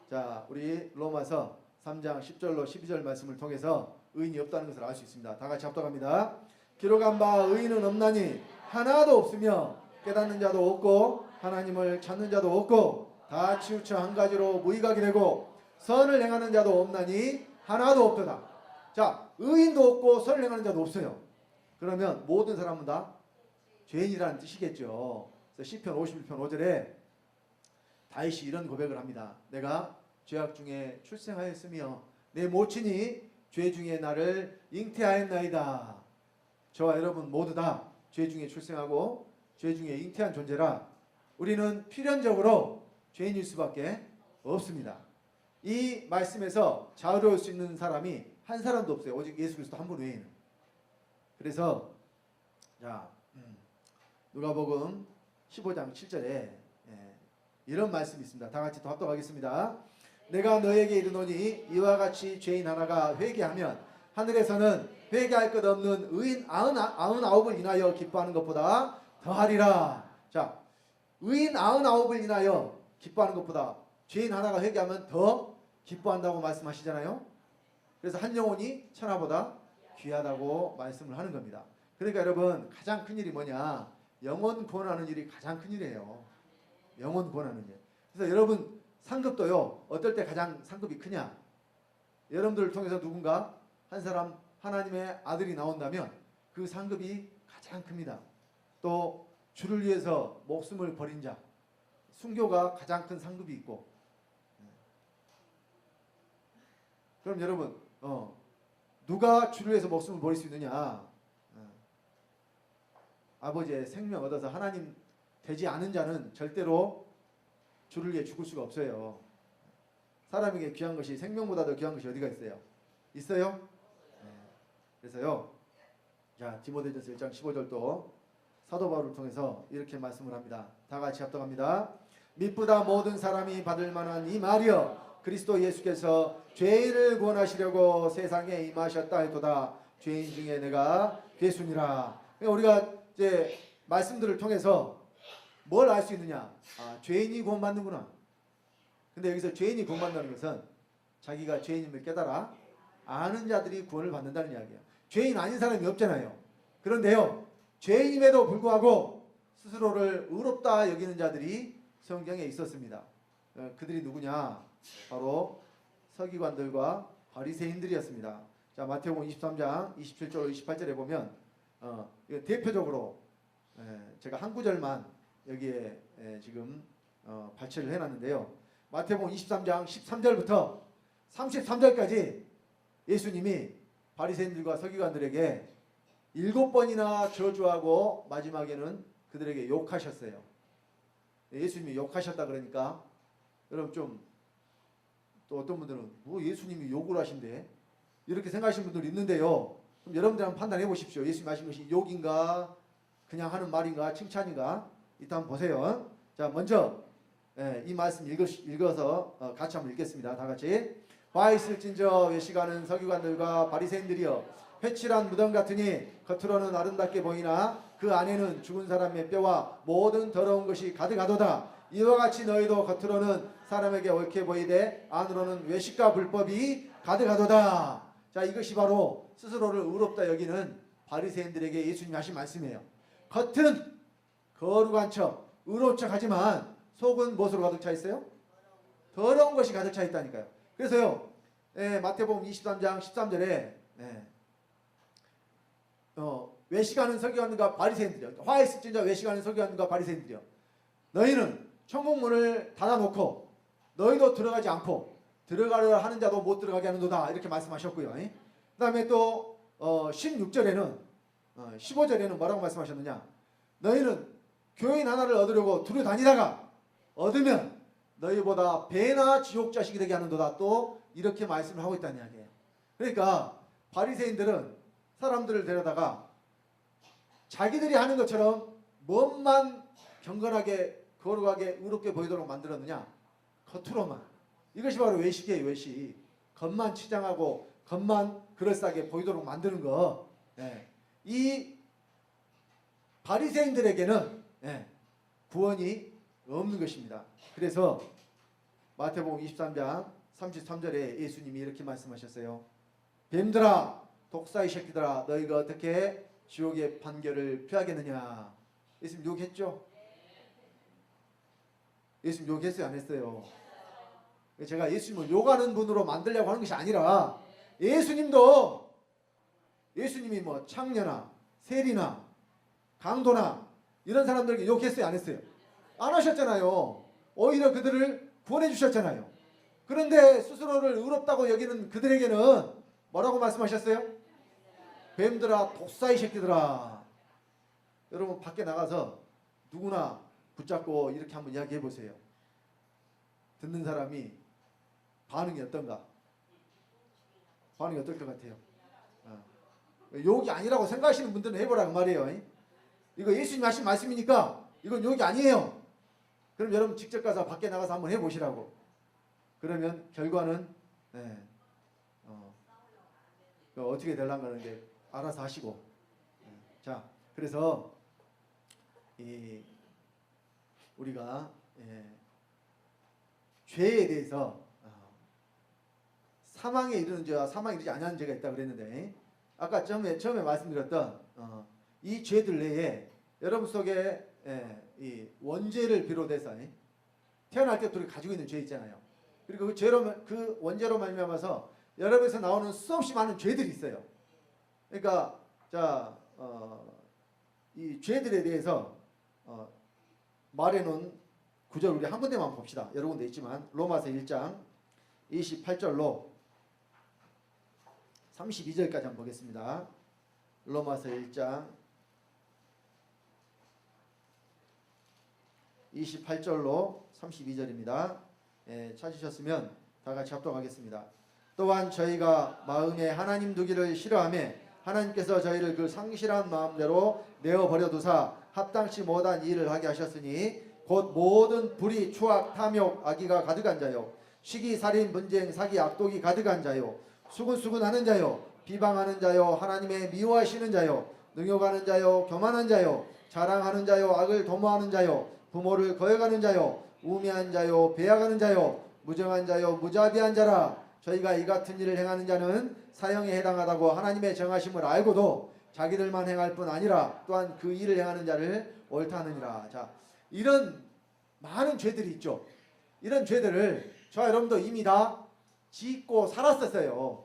자, 우리 로마서 3장 10절로 12절 말씀을 통해서 의인이 없다는 것을 알 수 있습니다. 다 같이 합독합니다. 기록한 바 의인은 없나니 하나도 없으며 깨닫는 자도 없고 하나님을 찾는 자도 없고 다 치우쳐 한 가지로 무익하게 되고 선을 행하는 자도 없나니 하나도 없도다. 자, 의인도 없고 선을 행하는 자도 없어요. 그러면 모든 사람은 다 죄인이라는 뜻이겠죠. 그래서 시편 51편 5절에 다윗이 이런 고백을 합니다. 내가 죄악 중에 출생하였으며 내 모친이 죄 중에 나를 잉태하였나이다. 저와 여러분 모두 다 죄 중에 출생하고 죄 중에 잉태한 존재라 우리는 필연적으로 죄인일 수밖에 없습니다. 이 말씀에서 자유로울 수 있는 사람이 한 사람도 없어요. 오직 예수 그리스도 한 분 외에는. 그래서 자, 누가복음 15장 7절에 이런 말씀이 있습니다. 다 같이 또 합독하겠습니다. 내가 너에게 이르노니 이와 같이 죄인 하나가 회개하면 하늘에서는 회개할 것 없는 의인 99을 인하여 기뻐하는 것보다 더하리라. 자, 의인 99을 인하여 기뻐하는 것보다 죄인 하나가 회개하면 더 기뻐한다고 말씀하시잖아요. 그래서 한 영혼이 천하보다 귀하다고 말씀을 하는 겁니다. 그러니까 여러분, 가장 큰 일이 뭐냐? 영혼 구원하는 일이 가장 큰 일이에요. 영혼 구원하는 일. 그래서 여러분 상급도요, 어떨 때 가장 상급이 크냐? 여러분들을 통해서 누군가 한 사람 하나님의 아들이 나온다면 그 상급이 가장 큽니다. 또 주를 위해서 목숨을 버린 자, 순교가 가장 큰 상급이 있고. 그럼 여러분, 누가 주를 위해서 목숨을 버릴 수 있느냐? 아버지의 생명 얻어서 하나님 되지 않은 자는 절대로 주를 위해 죽을 수가 없어요. 사람에게 귀한 것이, 생명보다 더 귀한 것이 어디가 있어요? 있어요? 그래서요, 자, 디모데전서 1장 15절도 사도 바울을 통해서 이렇게 말씀을 합니다. 다 같이 합독합니다. 미쁘다 모든 사람이 받을 만한 이 말이여, 그리스도 예수께서 죄인을 구원하시려고 세상에 임하셨다 했도다. 죄인 중에 내가 괴순이라. 우리가 이제 말씀들을 통해서 뭘 알 수 있느냐? 죄인이 구원받는구나. 근데 여기서 죄인이 구원받는다는 것은 자기가 죄인임을 깨달아 아는 자들이 구원을 받는다는 이야기예요. 죄인 아닌 사람이 없잖아요. 그런데요, 죄인임에도 불구하고 스스로를 의롭다 여기는 자들이 성경에 있었습니다. 그들이 누구냐? 바로 서기관들과 바리새인들이었습니다. 자, 마태복음 23장 27절 28절에 보면 이거 대표적으로 제가 한 구절만 여기에 지금 발췌를 해놨는데요. 마태복음 23장 13절부터 33절까지 예수님이 바리새인들과 서기관들에게 7번이나 저주하고 마지막에는 그들에게 욕하셨어요. 예수님이 욕하셨다 그러니까 여러분 좀 또 어떤 분들은 뭐 예수님이 욕을 하신대 이렇게 생각하시는 분들이 있는데요. 그럼 여러분들 한번 판단해 보십시오. 예수님 하신 것이 욕인가 그냥 하는 말인가 칭찬인가 이따 한번 보세요. 자, 먼저 이 말씀 읽어서 같이 한번 읽겠습니다. 다 같이. 화 있을진저 외식하는 서기관들과 바리새인들이여, 회칠한 무덤 같으니 겉으로는 아름답게 보이나 그 안에는 죽은 사람의 뼈와 모든 더러운 것이 가득하도다. 이와 같이 너희도 겉으로는 사람에게 옳게 보이되 안으로는 외식과 불법이 가득하도다. 자, 이것이 바로 스스로를 의롭다 여기는 바리새인들에게 예수님이 하신 말씀이에요. 겉은 거룩한 척 의로운 척 하지만 속은 무엇으로 가득 차 있어요? 더러운 것이 가득 차 있다니까요. 그래서요, 마태복음 23장 13절에 외식하는 서기관과 바리새인들이요, 화 있을진저 외식하는 서기관과 바리새인들이요, 너희는 천국문을 닫아놓고 너희도 들어가지 않고 들어가려 하는 자도 못 들어가게 하는도다. 이렇게 말씀하셨고요. 그 다음에 또 16절에는 15절에는 뭐라고 말씀하셨느냐? 너희는 교인 하나를 얻으려고 두루 다니다가 얻으면 너희보다 배나 지옥 자식이 되게 하는도다. 또 이렇게 말씀을 하고 있다는 이야기예요. 그러니까 바리새인들은 사람들을 데려다가 자기들이 하는 것처럼 몸만 경건하게 거룩하게 의롭게 보이도록 만들었느냐? 겉으로만. 이것이 바로 외식이에요. 외식. 겉만 치장하고 겉만 그럴싸하게 보이도록 만드는 거. 이 바리새인들에게는 구원이 없는 것입니다. 그래서 마태복음 23장 33절에 예수님이 이렇게 말씀하셨어요. 뱀들아, 독사의 새끼들아, 너희가 어떻게 지옥의 판결을 피하겠느냐? 예수님 욕했죠? 예수님 욕했어요? 안 했어요? 제가 예수님을 욕하는 분으로 만들려고 하는 것이 아니라 예수님이 뭐 창녀나 세리나 강도나 이런 사람들에게 욕했어요? 안 했어요? 안 하셨잖아요. 오히려 그들을 구원해 주셨잖아요. 그런데 스스로를 의롭다고 여기는 그들에게는 뭐라고 말씀하셨어요? 뱀들아, 독사의 새끼들아. 여러분 밖에 나가서 누구나 붙잡고 이렇게 한번 이야기해 보세요. 듣는 사람이 반응이 어떤가? 반응이 어떨 것 같아요? 욕이 아니라고 생각하시는 분들은 해보라고 말이에요. 이거 예수님이 하신 말씀이니까 이건 욕이 아니에요. 그럼 여러분 직접 가서 밖에 나가서 한번 해보시라고. 그러면 결과는 어떻게 되려는 거는 이제 알아서 하시고. 자, 그래서 우리가 죄에 대해서 사망에 이르는 죄와 사망에 이르지 아니하는 죄가 있다 그랬는데, 아까 처음에 말씀드렸던 이 죄들 내에 여러분 속에 이 원죄를 비롯해서 태어날 때부터 가지고 있는 죄 있잖아요. 그리고 그 원죄로 말미암아서 여러분에서 나오는 수없이 많은 죄들이 있어요. 그러니까 이 죄들에 대해서 말해놓은 구절 우리 한 군데만 봅시다. 여러 군데 있지만 로마서 1장 28절로 32절까지 한번 보겠습니다. 로마서 1장 28절로 32절입니다. 찾으셨으면 다 같이 합독하겠습니다. 또한 저희가 마음에 하나님 두기를 싫어하며 하나님께서 저희를 그 상실한 마음대로 내어버려 두사 합당치 못한 일을 하게 하셨으니 곧 모든 불의, 추악, 탐욕, 악의가 가득한 자요, 시기, 살인, 분쟁, 사기, 악독이 가득한 자요, 수군수군하는 자요, 비방하는 자요, 하나님의 미워하시는 자요, 능욕하는 자요, 교만한 자요, 자랑하는 자요, 악을 도모하는 자요, 부모를 거역하는 자요, 우매한 자요, 배약하는 자요, 무정한 자요, 무자비한 자라. 저희가 이 같은 일을 행하는 자는 사형에 해당하다고 하나님의 정하심을 알고도 자기들만 행할 뿐 아니라 또한 그 일을 행하는 자를 옳다 하느니라. 자, 이런 많은 죄들이 있죠. 이런 죄들을 저와 여러분도 이미 다 짓고 살았었어요.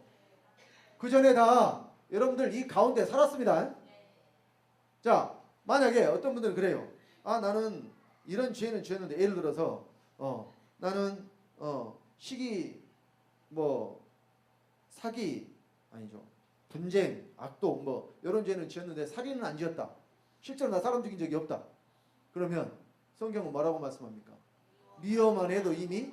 그 전에 다 여러분들 이 가운데 살았습니다. 자, 만약에 어떤 분들은 그래요. 나는 이런 죄는 지었는데, 예를 들어서 나는 시기, 사기 아니죠, 분쟁, 악독 이런 죄는 지었는데 살인은 안 지었다. 실제로 나 사람 죽인 적이 없다. 그러면 성경은 뭐라고 말씀합니까? 미워만 해도 이미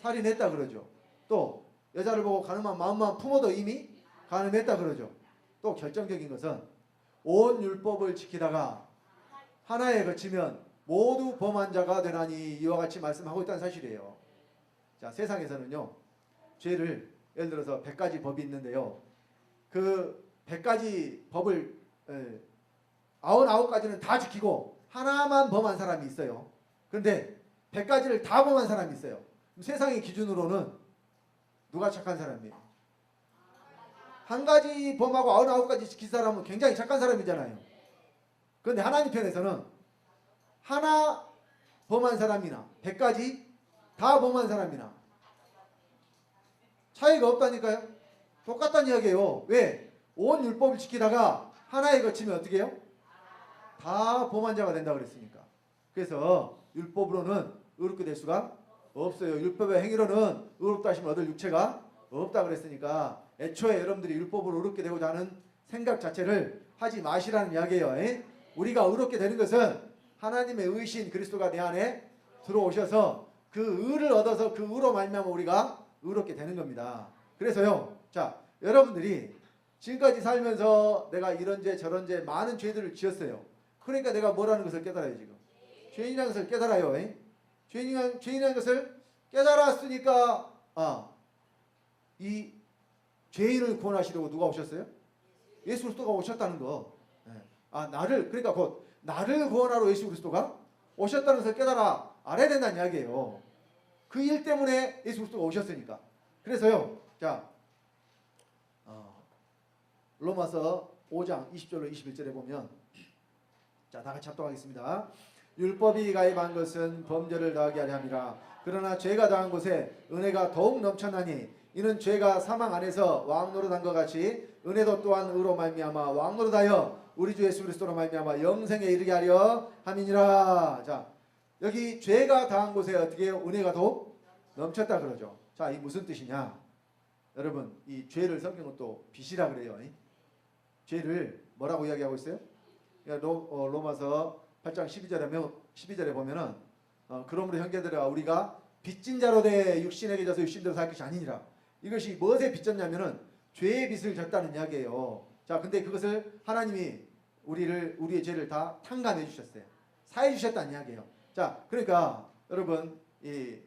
살인했다 그러죠. 또 여자를 보고 가늠한 마음만 품어도 이미 가늠했다 그러죠. 또 결정적인 것은 온 율법을 지키다가 하나에 그치면 모두 범한 자가 되나니 이와 같이 말씀하고 있다는 사실이에요. 자, 세상에서는요, 죄를 예를 들어서 100가지 법이 있는데요, 그 100가지 법을 99가지는 다 지키고 하나만 범한 사람이 있어요. 그런데 100가지를 다 범한 사람이 있어요. 세상의 기준으로는 누가 착한 사람이에요? 한 가지 범하고 99가지 지킨 사람은 굉장히 착한 사람이잖아요. 그런데 하나님 편에서는 하나 범한 사람이나 100가지 다 범한 사람이나 차이가 없다니까요. 똑같다는 이야기예요. 왜? 온 율법을 지키다가 하나에 거치면 어떻게 해요? 다 범한 자가 된다고 그랬으니까. 그래서 율법으로는 의롭게 될 수가 없어요. 율법의 행위로는 의롭다 하심을 얻을 육체가 없다 그랬으니까 애초에 여러분들이 율법으로 의롭게 되고자 하는 생각 자체를 하지 마시라는 이야기예요. 우리가 의롭게 되는 것은 하나님의 의신 그리스도가 내 안에 들어오셔서 그 의를 얻어서 그 의로 말미암아 우리가 의롭게 되는 겁니다. 그래서요, 자, 여러분들이 지금까지 살면서 내가 이런 죄 저런 죄 많은 죄들을 지었어요. 그러니까 내가 뭐라는 것을 깨달아요. 지금 죄인이라는 것을 깨달아요. 죄인이라는 것을 깨달았으니까 이 죄인을 구원하시려고 누가 오셨어요? 예수 그리스도가 오셨다는 거. 그러니까 곧 나를 구원하러 예수 그리스도가 오셨다는 것을 깨달아 알아야 된다는 이야기예요. 그 일 때문에 예수 그리스도가 오셨으니까. 그래서요, 자, 로마서 5장 20절로 21절에 보면, 자, 다 같이 합독하겠습니다. 율법이 가입한 것은 범죄를 더하게 하려 함이라. 그러나 죄가 더한 곳에 은혜가 더욱 넘쳐나니 이는 죄가 사망 안에서 왕노릇한 것 같이 은혜도 또한 의로 말미암아 왕노릇하여 우리 주 예수 그리스도로 말미암아 영생에 이르게 하려 함이니라. 자, 여기 죄가 더한 곳에 어떻게 해요? 은혜가 더욱 넘쳤다 그러죠. 자, 이 무슨 뜻이냐? 여러분, 이 죄를 성경은 또 빚이라 그래요. 죄를 뭐라고 이야기하고 있어요? 로마서 8장 12절에 보면은 그러므로 형제들아 우리가 빚진 자로 돼 육신에게 져서 육신대로 살 것이 아니니라. 이것이 무엇에 빚졌냐면은 죄의 빚을 졌다는 이야기예요. 자, 근데 그것을 하나님이 우리의 죄를 다 탕감해 주셨어요. 사해 주셨다는 이야기예요. 자, 그러니까 여러분, 이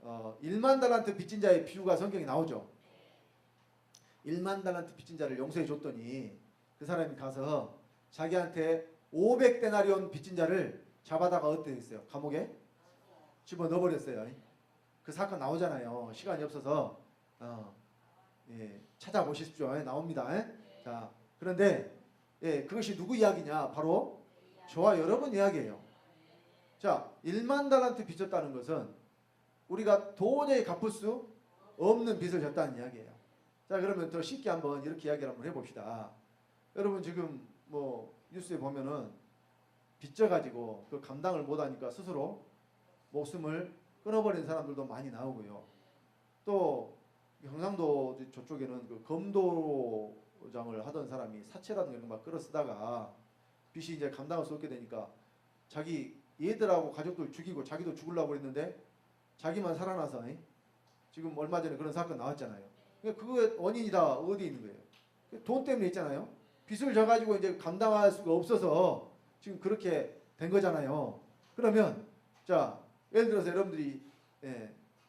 1만 달란트 빚진 자의 비유가 성경에 나오죠. 1만 달란트 빚진 자를 용서해 줬더니 그 사람이 가서 자기한테 500데나리온 빚진 자를 잡아다가 어떻게 했어요? 감옥에 집어넣어 버렸어요. 그 사건 나오잖아요. 시간이 없어서 찾아보십시오. 나옵니다. 자, 그런데 그것이 누구 이야기냐? 바로 저와 여러분 이야기예요. 자, 1만 달란트 빚졌다는 것은 우리가 도저히 갚을 수 없는 빚을 졌다는 이야기예요. 자, 그러면 더 쉽게 한번 이렇게 이야기를 한번 해봅시다. 여러분 지금 뭐 뉴스에 보면은 빚져가지고 그 감당을 못하니까 스스로 목숨을 끊어버린 사람들도 많이 나오고요. 또 경상도 저쪽에는 그 검도장을 하던 사람이 사채라는 걸 막 끌어 쓰다가 빚이 이제 감당할 수 없게 되니까 자기 얘들하고 가족들 죽이고 자기도 죽으려고 했는데 자기만 살아나서 지금 얼마 전에 그런 사건 나왔잖아요. 그거의 원인이 다 어디에 있는 거예요? 돈 때문에 있잖아요. 빚을 져가지고 이제 감당할 수가 없어서 지금 그렇게 된 거잖아요. 그러면 자, 예를 들어서 여러분들이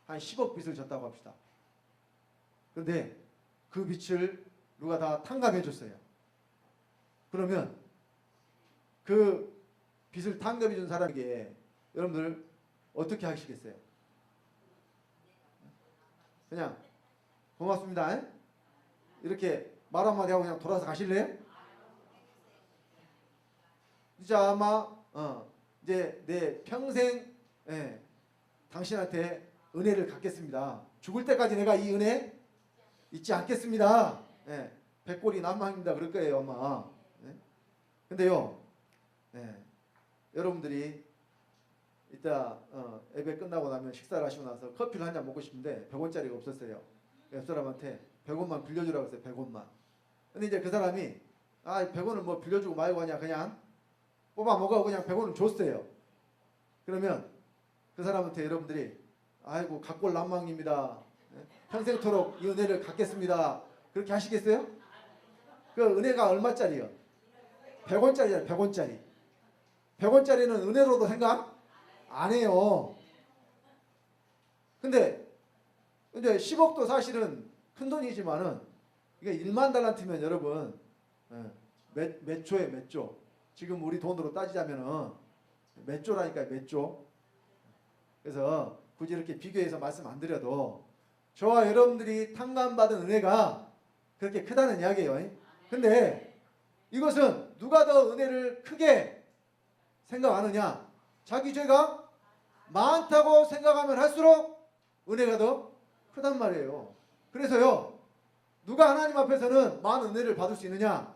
한 10억 빚을 졌다고 합시다. 그런데 그 빚을 누가 다 탕감해 줬어요. 그러면 그 빚을 탕감해 준 사람에게 여러분들 어떻게 하시겠어요? 그냥 고맙습니다. 이렇게 말 한마디 하고 그냥 돌아서 가실래요? 진짜 아마 이제 내 평생 당신한테 은혜를 갚겠습니다. 죽을 때까지 내가 이 은혜 잊지 않겠습니다. 백골이 난망입니다. 그럴 거예요 아마. 근데요, 여러분들이 이따 예배 끝나고 나면 식사를 하시고 나서 커피를 한 잔 먹고 싶은데 100원짜리가 없었어요. 옆 사람한테 100원만 빌려주라고 했어요. 100원만. 근데 이제 그 사람이 100원을 뭐 빌려주고 말고 하냐 그냥 뽑아 먹어 그냥 100원을 줬어요. 그러면 그 사람한테 여러분들이 아이고 각골 난망입니다. 평생토록 이 은혜를 갚겠습니다. 그렇게 하시겠어요? 그 은혜가 얼마짜리요? 100원짜리잖아요. 100원짜리. 100원짜리는 은혜로도 생각 안 해요. 근데 이제 10억도 사실은 큰 돈이지만은 이게 1만 달란트면 여러분 몇 조에 몇 조. 지금 우리 돈으로 따지자면은 몇 조라니까요. 몇 조. 그래서 굳이 이렇게 비교해서 말씀 안 드려도 저와 여러분들이 탕감받은 은혜가 그렇게 크다는 이야기예요. 근데 이것은 누가 더 은혜를 크게 생각하느냐? 자기 죄가 많다고 생각하면 할수록 은혜가 더 크단 말이에요. 그래서요, 누가 하나님 앞에서는 많은 은혜를 받을 수 있느냐?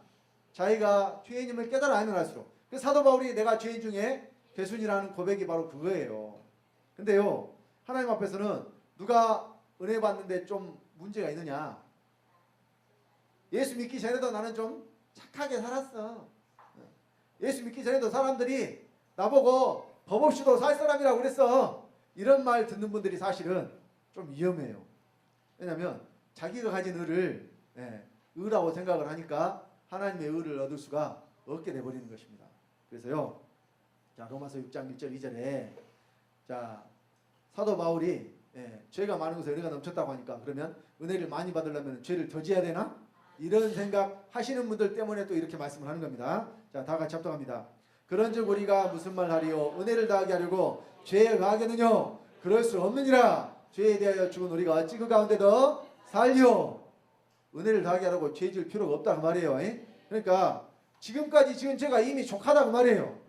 자기가 죄인임을 깨달아 알면 할수록. 그 사도 바울이 내가 죄인 중에 괴순이라는 고백이 바로 그거예요. 근데요, 하나님 앞에서는 누가 은혜 받는데 좀 문제가 있느냐? 예수 믿기 전에도 나는 좀 착하게 살았어. 예수 믿기 전에도 사람들이 나보고 법 없이도 살 사람이라고 그랬어. 이런 말 듣는 분들이 사실은 좀 위험해요. 왜냐하면 자기가 가진 의를 의라고 생각을 하니까 하나님의 의를 얻을 수가 없게 돼버리는 것입니다. 그래서요, 자 로마서 6장 1절 2절에 자 사도 바울이 죄가 많은 것에 은혜가 넘쳤다고 하니까 그러면 은혜를 많이 받으려면 죄를 더 지어야 되나? 이런 생각 하시는 분들 때문에 또 이렇게 말씀을 하는 겁니다. 자, 다 같이 합독합니다. 그런즉 우리가 무슨 말 하리요? 은혜를 다하게 하려고 죄에 가하겠느냐? 그럴 수 없느니라. 죄에 대하여 죽은 우리가 어찌 그 가운데 더 살리요? 은혜를 다하게 하려고 죄 지을 필요가 없다 그 말이에요. 그러니까 지금까지 지은 죄가 이미 족하다 그 말이에요.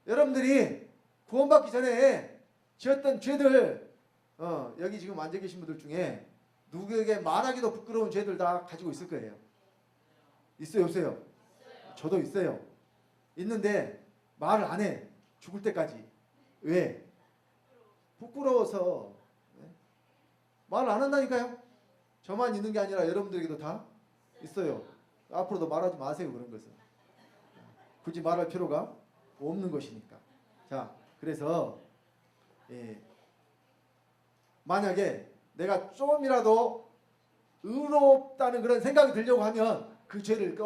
여러분들이 구원받기 전에 지었던 죄들 여기 지금 앉아 계신 분들 중에 누구에게 말하기도 부끄러운 죄들 다 가지고 있을 거예요. 있어요 없어요? 저도 있어요. 있는데 말을 안 해. 죽을 때까지. 왜? 부끄러워서. 말을 안 한다니까요. 저만 있는 게 아니라 여러분들에게도 다 있어요. 앞으로도 말하지 마세요. 그런 것은 굳이 말할 필요가 없는 것이니까. 자, 그래서 만약에 내가 좀이라도 의롭다는 그런 생각이 들려고 하면 그 죄를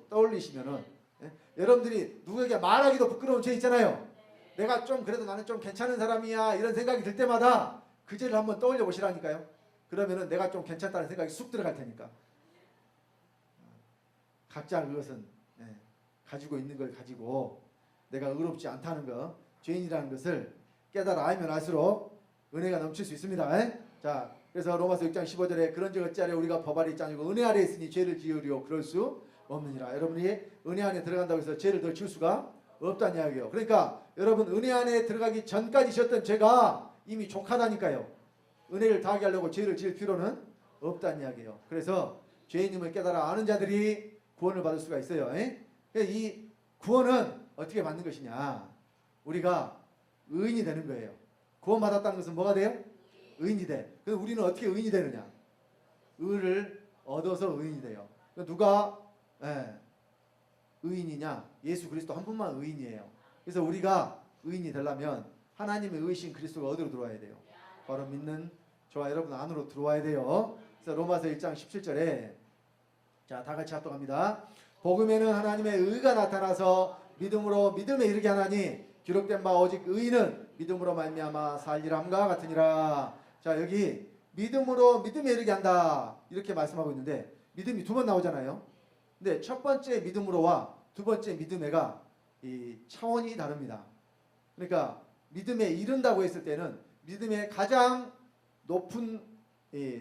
떠올리시면은 여러분들이 누구에게 말하기도 부끄러운 죄 있잖아요. 내가 좀 그래도 나는 좀 괜찮은 사람이야 이런 생각이 들 때마다 그 죄를 한번 떠올려 보시라니까요. 그러면은 내가 좀 괜찮다는 생각이 쑥 들어갈 테니까. 각자 그것은 가지고 있는 걸 가지고 내가 의롭지 않다는 것, 죄인이라는 것을 깨달아 알면 알수록 은혜가 넘칠 수 있습니다. 자, 그래서 로마서 6장 15절에 그런즉 어찌하려 우리가 법 아래 있지 아니고 은혜 아래 있으니 죄를 지으려 그럴 수 없느니라. 여러분이 은혜 안에 들어간다고 해서 죄를 더 지을 수가 없다는 이야기예요. 그러니까 여러분 은혜 안에 들어가기 전까지 지었던 죄가 이미 족하다니까요. 은혜를 다하게 하려고 죄를 지을 필요는 없다는 이야기예요. 그래서 죄인임을 깨달아 아는 자들이 구원을 받을 수가 있어요. 이 구원은 어떻게 받는 것이냐? 우리가 의인이 되는 거예요. 구원받았다는 것은 뭐가 돼요? 의인이 돼. 그래서 우리는 어떻게 의인이 되느냐? 의를 얻어서 의인이 돼요. 누가 의인이냐? 예수 그리스도 한 분만 의인이에요. 그래서 우리가 의인이 되려면 하나님의 의이신 그리스도가 어디로 들어와야 돼요? 바로 믿는 저와 여러분 안으로 들어와야 돼요. 그래서 로마서 1장 17절에 자, 다 같이 합독합니다. 복음에는 하나님의 의가 나타나서 믿음으로 믿음에 이르게 하나니 기록된 바 오직 의인은 믿음으로 말미암아 살리람과 같으니라. 자, 여기 믿음으로 믿음에 이르게 한다 이렇게 말씀하고 있는데 믿음이 두 번 나오잖아요. 근데 첫 번째 믿음으로와 두 번째 믿음에가 이 차원이 다릅니다. 그러니까 믿음에 이른다고 했을 때는 믿음의 가장 높은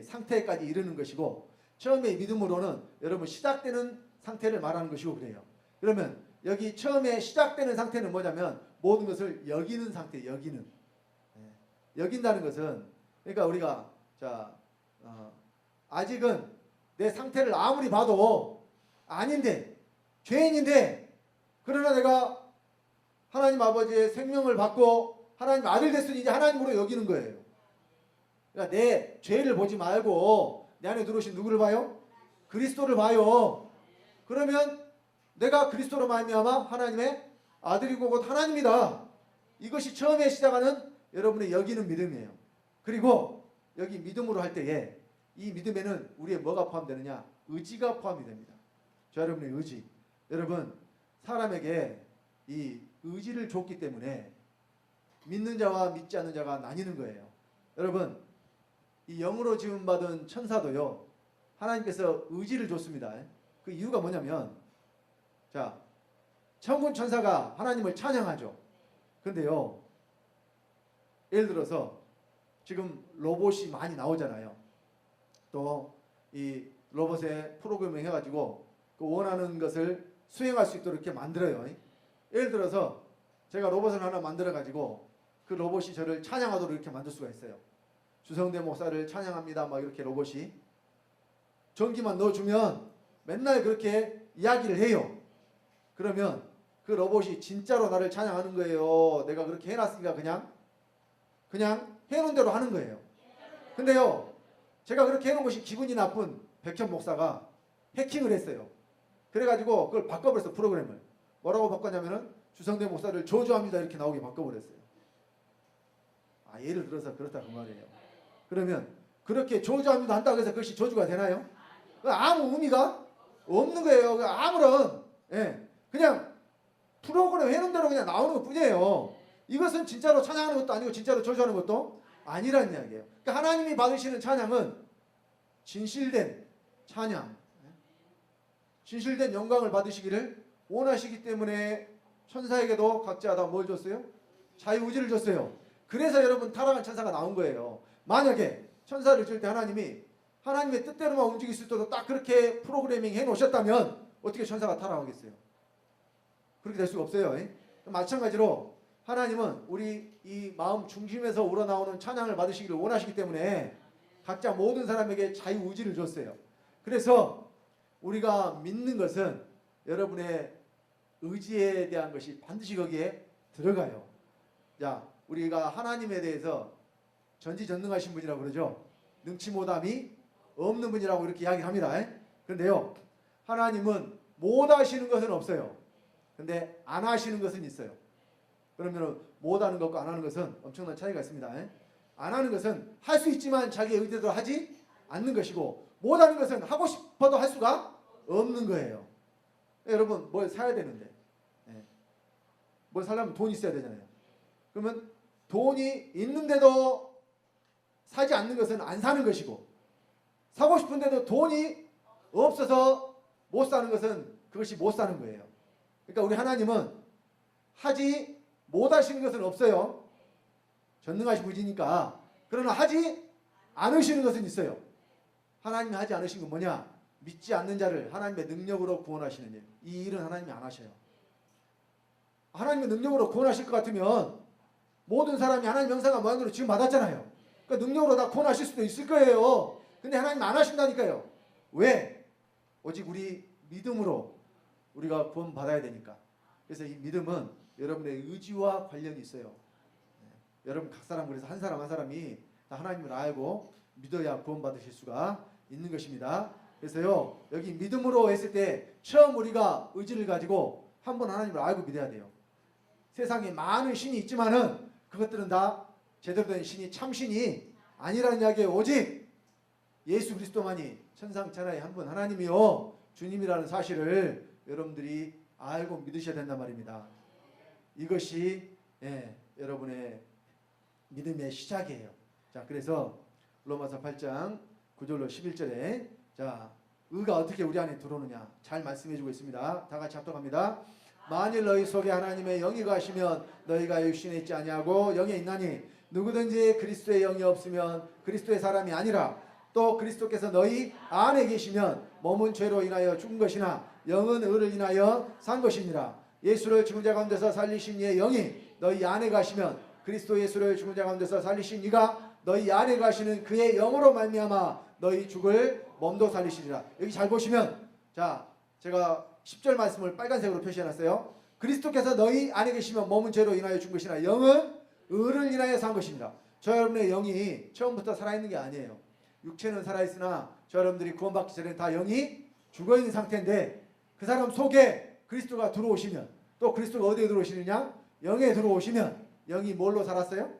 상태까지 이르는 것이고 처음에 믿음으로는 여러분 시작되는 상태를 말하는 것이고 그래요. 그러면 여기 처음에 시작되는 상태는 뭐냐면 모든 것을 여기는 상태, 여기는. 여긴다는 것은 그러니까 우리가 자 아직은 내 상태를 아무리 봐도 아닌데 죄인인데 그러나 내가 하나님 아버지의 생명을 받고 하나님 아들 됐으니 이제 하나님으로 여기는 거예요. 그러니까 내 죄를 보지 말고 내 안에 들어오신 누구를 봐요? 그리스도를 봐요. 그러면 내가 그리스도로 말미암아 하나님의 아들이고 곧 하나님이다. 이것이 처음에 시작하는 여러분의 여기는 믿음이에요. 그리고 여기 믿음으로 할 때에 이 믿음에는 우리의 뭐가 포함되느냐? 의지가 포함이 됩니다. 저 여러분의 의지. 여러분 사람에게 이 의지를 줬기 때문에 믿는 자와 믿지 않는 자가 나뉘는 거예요. 여러분 이 영으로 지음받은 천사도요 하나님께서 의지를 줬습니다. 그 이유가 뭐냐면 자 천군 천사가 하나님을 찬양하죠. 근데요 예를 들어서 지금 로봇이 많이 나오잖아요. 또 이 로봇에 프로그래밍 해가지고 그 원하는 것을 수행할 수 있도록 이렇게 만들어요. 예를 들어서 제가 로봇을 하나 만들어가지고 그 로봇이 저를 찬양하도록 이렇게 만들 수가 있어요. 주성대 목사를 찬양합니다. 막 이렇게 로봇이 전기만 넣어주면 맨날 그렇게 이야기를 해요. 그러면 그 로봇이 진짜로 나를 찬양하는 거예요. 내가 그렇게 해놨으니까 그냥 해놓은 대로 하는 거예요. 근데요 제가 그렇게 해놓은 것이 기분이 나쁜 백현 목사가 해킹을 했어요. 그래가지고 그걸 바꿔버렸어. 프로그램을. 뭐라고 바꿨냐면은 주성대 목사를 저주합니다 이렇게 나오게 바꿔버렸어요. 예를 들어서 그렇다 그 말이에요. 그러면 그렇게 저주합니다 한다고 해서 그것이 저주가 되나요? 아무 의미가 없는 거예요. 아무런 그냥 프로그램 해놓은 대로 그냥 나오는 것 뿐이에요. 이것은 진짜로 찬양하는 것도 아니고 진짜로 저주하는 것도 아니라는 이야기예요. 그러니까 하나님이 받으시는 찬양은 진실된 찬양, 진실된 영광을 받으시기를 원하시기 때문에 천사에게도 각자다 뭘 줬어요? 자유의지를 줬어요. 그래서 여러분 타락한 천사가 나온 거예요. 만약에 천사를 줄 때 하나님이 하나님의 뜻대로만 움직일 수 있도록 딱 그렇게 프로그래밍 해 놓으셨다면 어떻게 천사가 타락하겠어요? 그렇게 될 수가 없어요. 마찬가지로 하나님은 우리 이 마음 중심에서 우러나오는 찬양을 받으시기를 원하시기 때문에 각자 모든 사람에게 자유의지를 줬어요. 그래서 우리가 믿는 것은 여러분의 의지에 대한 것이 반드시 거기에 들어가요. 자, 우리가 하나님에 대해서 전지전능하신 분이라고 그러죠. 능치못함이 없는 분이라고 이렇게 이야기를 합니다. 그런데요 하나님은 못하시는 것은 없어요. 근데 안 하시는 것은 있어요. 그러면 못하는 것과 안 하는 것은 엄청난 차이가 있습니다. 안 하는 것은 할 수 있지만 자기의 의대로 하지 않는 것이고 못하는 것은 하고 싶어도 할 수가 없는 거예요. 여러분 뭘 사야 되는데 뭘 사려면 돈이 있어야 되잖아요. 그러면 돈이 있는데도 사지 않는 것은 안 사는 것이고 사고 싶은데도 돈이 없어서 못 사는 것은 그것이 못 사는 거예요. 그러니까 우리 하나님은 하지 못하시는 것은 없어요. 전능하신 분이니까. 그러나 하지 않으시는 것은 있어요. 하나님이 하지 않으신 건 뭐냐? 믿지 않는 자를 하나님의 능력으로 구원하시는 일. 이 일은 하나님이 안 하셔요. 하나님의 능력으로 구원하실 것 같으면 모든 사람이 하나님 형상과 모양대로 지금 받았잖아요. 그러니까 능력으로 다 구원하실 수도 있을 거예요. 근데 하나님 안 하신다니까요. 왜? 오직 우리 믿음으로 우리가 구원 받아야 되니까. 그래서 이 믿음은 여러분의 의지와 관련이 있어요. 여러분 각 사람, 그래서 한 사람 한 사람이 다 하나님을 알고 믿어야 구원 받으실 수가 있는 것입니다. 그래서요, 여기 믿음으로 했을 때 처음 우리가 의지를 가지고 한번 하나님을 알고 믿어야 돼요. 세상에 많은 신이 있지만은 그것들은 다 제대로 된 신이 참신이 아니라는 이야기예요. 오직 예수 그리스도만이 천상천하의 한 분 하나님이요 주님이라는 사실을 여러분들이 알고 믿으셔야 된단 말입니다. 이것이 여러분의 믿음의 시작이에요. 자, 그래서 로마서 8장 9절로 11절에 자, 의가 어떻게 우리 안에 들어오느냐 잘 말씀해 주고 있습니다. 다 같이 합독합니다. 만일 너희 속에 하나님의 영이 거하시면 너희가 육신에 있지 아니하고 영에 있나니 누구든지 그리스도의 영이 없으면 그리스도의 사람이 아니라 또 그리스도께서 너희 안에 계시면 몸은 죄로 인하여 죽은 것이나 영은 의를 인하여 산 것이니라. 예수를 죽은 자 가운데서 살리신 이의 영이 너희 안에 가시면 그리스도 예수를 죽은 자 가운데서 살리신 이가 너희 안에 가시는 그의 영으로 말미암아 너희 죽을 몸도 살리시리라. 여기 잘 보시면 자, 제가 10절 말씀을 빨간색으로 표시해놨어요. 그리스도께서 너희 안에 계시면 몸은 죄로 인하여 죽은 것이나 영은 의를 인하여 산 것입니다. 저 여러분의 영이 처음부터 살아있는 게 아니에요. 육체는 살아있으나 저 여러분들이 구원받기 전에 다 영이 죽어있는 상태인데 그 사람 속에 그리스도가 들어오시면 또 그리스도가 어디에 들어오시느냐? 영에 들어오시면 영이 뭘로 살았어요?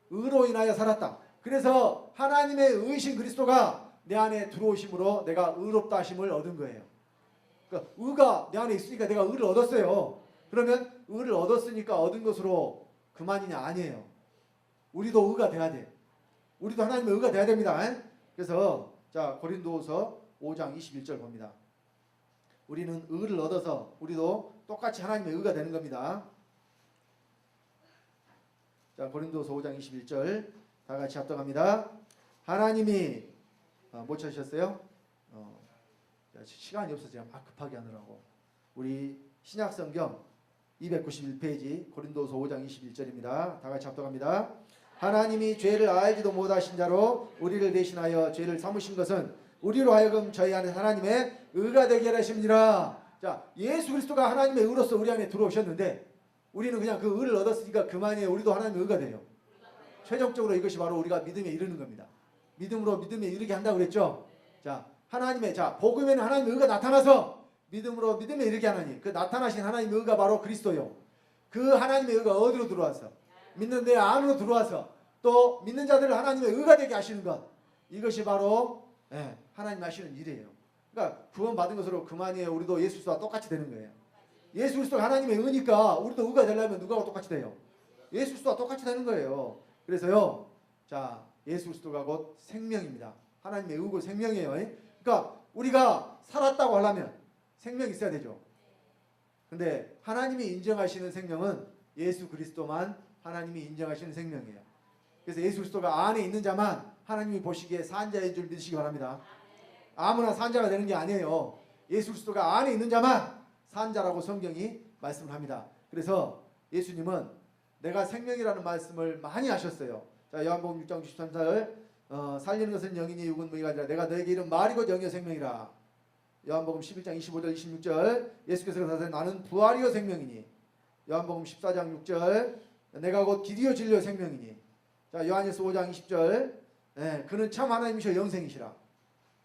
의로 인하여 살았다. 그래서 하나님의 의신 그리스도가 내 안에 들어오심으로 내가 의롭다 하심을 얻은 거예요. 그러니까 의가 내 안에 있으니까 내가 의를 얻었어요. 그러면 의를 얻었으니까 얻은 것으로 그만이냐? 아니에요. 우리도 의가 돼야 돼. 우리도 하나님의 의가 돼야 됩니다. 그래서 자, 고린도후서 5장 21절 봅니다. 우리는 의를 얻어서 우리도 똑같이 하나님의 의가 되는 겁니다. 자, 고린도후서 5장 21절 다 같이 합독합니다. 하나님이 못 찾으셨어요? 시간이 없어서 제가 막 급하게 하느라고. 우리 신약성경 291페이지 고린도후서 5장 21절입니다. 다 같이 합독합니다. 하나님이 죄를 알지도 못하신 자로 우리를 대신하여 죄를 삼으신 것은 우리로 하여금 저희 안에 하나님의 의가 되게 하심이니라. 자, 예수 그리스도가 하나님의 의로서 우리 안에 들어오셨는데 우리는 그냥 그 의를 얻었으니까 그만이에요. 우리도 하나님의 의가 돼요. 최종적으로 이것이 바로 우리가 믿음에 이르는 겁니다. 믿음으로 믿음에 이르게 한다고 그랬죠. 자, 하나님의 복음에는 하나님의 의가 나타나서 믿음으로 믿음에 이르게 하나니 그 나타나신 하나님의 의가 바로 그리스도요. 그 하나님의 의가 어디로 들어와서 믿는 내 안으로 들어와서 또 믿는 자들을 하나님의 의가 되게 하시는 것, 이것이 바로 하나님 하시는 일이에요. 그러니까 구원 받은 것으로 그만이에요. 우리도 예수 그리스도와 똑같이 되는 거예요. 예수 그리스도가 하나님의 의니까 우리도 의가 되려면 누구하고 똑같이 돼요? 예수 그리스도와 똑같이 되는 거예요. 그래서요, 자, 예수 그리스도가 곧 생명입니다. 하나님의 의고 생명이에요. 그러니까 우리가 살았다고 하려면 생명이 있어야 되죠. 근데 하나님이 인정하시는 생명은 예수 그리스도만 하나님이 인정하시는 생명이에요. 그래서 예수 그리스도가 안에 있는 자만 하나님이 보시기에 산자인 줄 믿으시기 바랍니다. 아무나 산자가 되는 게 아니에요. 예수 그리스도가 안에 있는 자만 산자라고 성경이 말씀을 합니다. 그래서 예수님은 내가 생명이라는 말씀을 많이 하셨어요. 자, 요한복음 6장 63절 살리는 것은 영이니 육은 무의가 아니라 내가 너에게 이른 말이 곧 영이요 생명이라. 요한복음 11장 25절 26절 예수께서 그러사되 나는 부활이요 생명이니. 요한복음 14장 6절 내가 곧 길이요 진리요 생명이니. 자, 요한일서 5장 20절 그는 참 하나님이시여 영생이시라.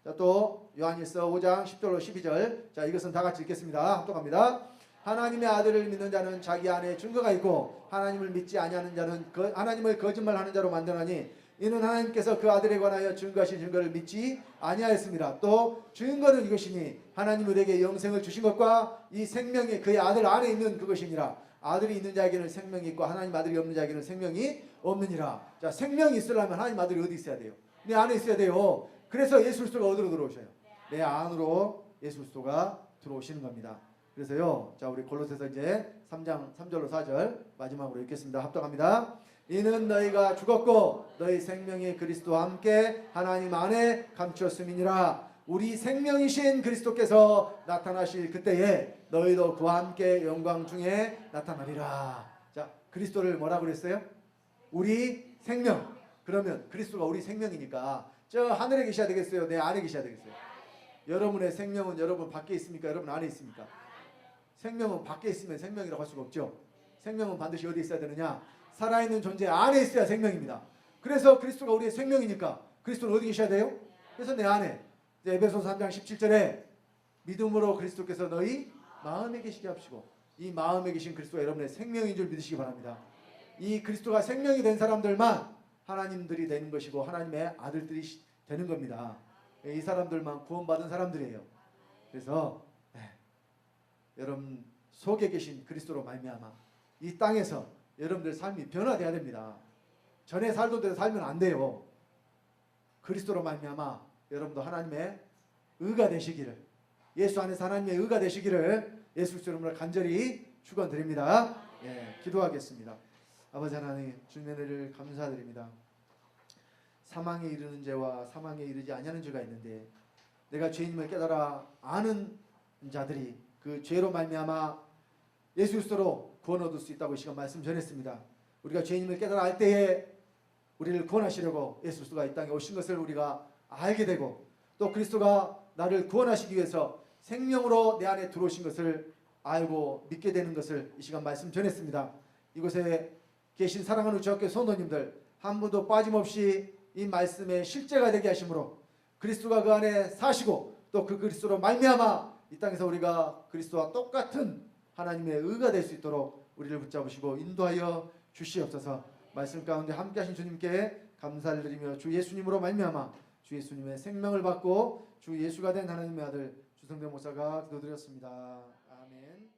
자, 또 요한일서 5장 10절로 12절 자, 이것은 다 같이 읽겠습니다. 합독합니다. 하나님의 아들을 믿는 자는 자기 안에 증거가 있고 하나님을 믿지 아니하는 자는 하나님을 거짓말하는 자로 만드나니 이는 하나님께서 그 아들에 관하여 증거하신 증거를 믿지 아니하였습니다. 또 증거는 이것이니 하나님이 우리에게 영생을 주신 것과 이 생명이 그의 아들 안에 있는 그것이니라. 아들이 있는 자에게는 생명이 있고 하나님 아들이 없는 자에게는 생명이 없느니라. 자, 생명이 있으려면 하나님 아들이 어디 있어야 돼요? 내 안에 있어야 돼요. 그래서 예수 그리스도가 어디로 들어오셔요? 내 안으로 예수 그리스도가 들어오시는 겁니다. 그래서요. 자, 우리 골로새서 이제 3장 3절로 4절 마지막으로 읽겠습니다. 합독합니다. 이는 너희가 죽었고 너희 생명이 그리스도와 함께 하나님 안에 감추었음이니라. 우리 생명이신 그리스도께서 나타나실 그때에 너희도 그와 함께 영광 중에 나타나리라. 자, 그리스도를 뭐라고 그랬어요? 우리 생명. 그러면 그리스도가 우리 생명이니까 저 하늘에 계셔야 되겠어요? 내 안에 계셔야 되겠어요? 여러분의 생명은 여러분 밖에 있습니까? 여러분 안에 있습니까? 생명은 밖에 있으면 생명이라고 할 수가 없죠. 생명은 반드시 어디에 있어야 되느냐? 살아있는 존재 안에 있어야 생명입니다. 그래서 그리스도가 우리의 생명이니까 그리스도는 어디 계셔야 돼요? 그래서 내 안에 에베소서 3장 17절에 믿음으로 그리스도께서 너희 마음에 계시게 하시고, 이 마음에 계신 그리스도가 여러분의 생명인 줄 믿으시기 바랍니다. 이 그리스도가 생명이 된 사람들만 하나님들이 되는 것이고 하나님의 아들들이 되는 겁니다. 이 사람들만 구원받은 사람들이에요. 그래서 여러분 속에 계신 그리스도로 말미암아 이 땅에서 여러분들 삶이 변화돼야 됩니다. 전에 살던 대로 살면 안 돼요. 그리스도로 말미암아 여러분도 하나님의 의가 되시기를, 예수 안에서 하나님의 의가 되시기를 예수 그리스도 이름으로 간절히 축원드립니다. 기도하겠습니다. 아버지 하나님, 주님의 은혜를 감사드립니다. 사망에 이르는 죄와 사망에 이르지 아니하는 죄가 있는데 내가 죄인임을 깨달아 아는 자들이 그 죄로 말미암아 예수 그리스도로 구원 얻을 수 있다고 이 시간 말씀 전했습니다. 우리가 죄인임을 깨달아 알 때에 우리를 구원하시려고 예수 그리스도가 이 땅에 오신 것을 우리가 알게 되고, 또 그리스도가 나를 구원하시기 위해서 생명으로 내 안에 들어오신 것을 알고 믿게 되는 것을 이 시간 말씀 전했습니다. 이곳에 계신 사랑하는 주학교 성도님들 한 분도 빠짐없이 이 말씀의 실제가 되게 하심으로 그리스도가 그 안에 사시고 또 그 그리스도로 말미암아 이 땅에서 우리가 그리스도와 똑같은 하나님의 의가 될 수 있도록 우리를 붙잡으시고 인도하여 주시옵소서. 말씀 가운데 함께 하신 주님께 감사를 드리며 주 예수님으로 말미암아 주 예수님의 생명을 받고 주 예수가 된 하나님의 아들 주성대 목사가 기도드렸습니다. 아멘.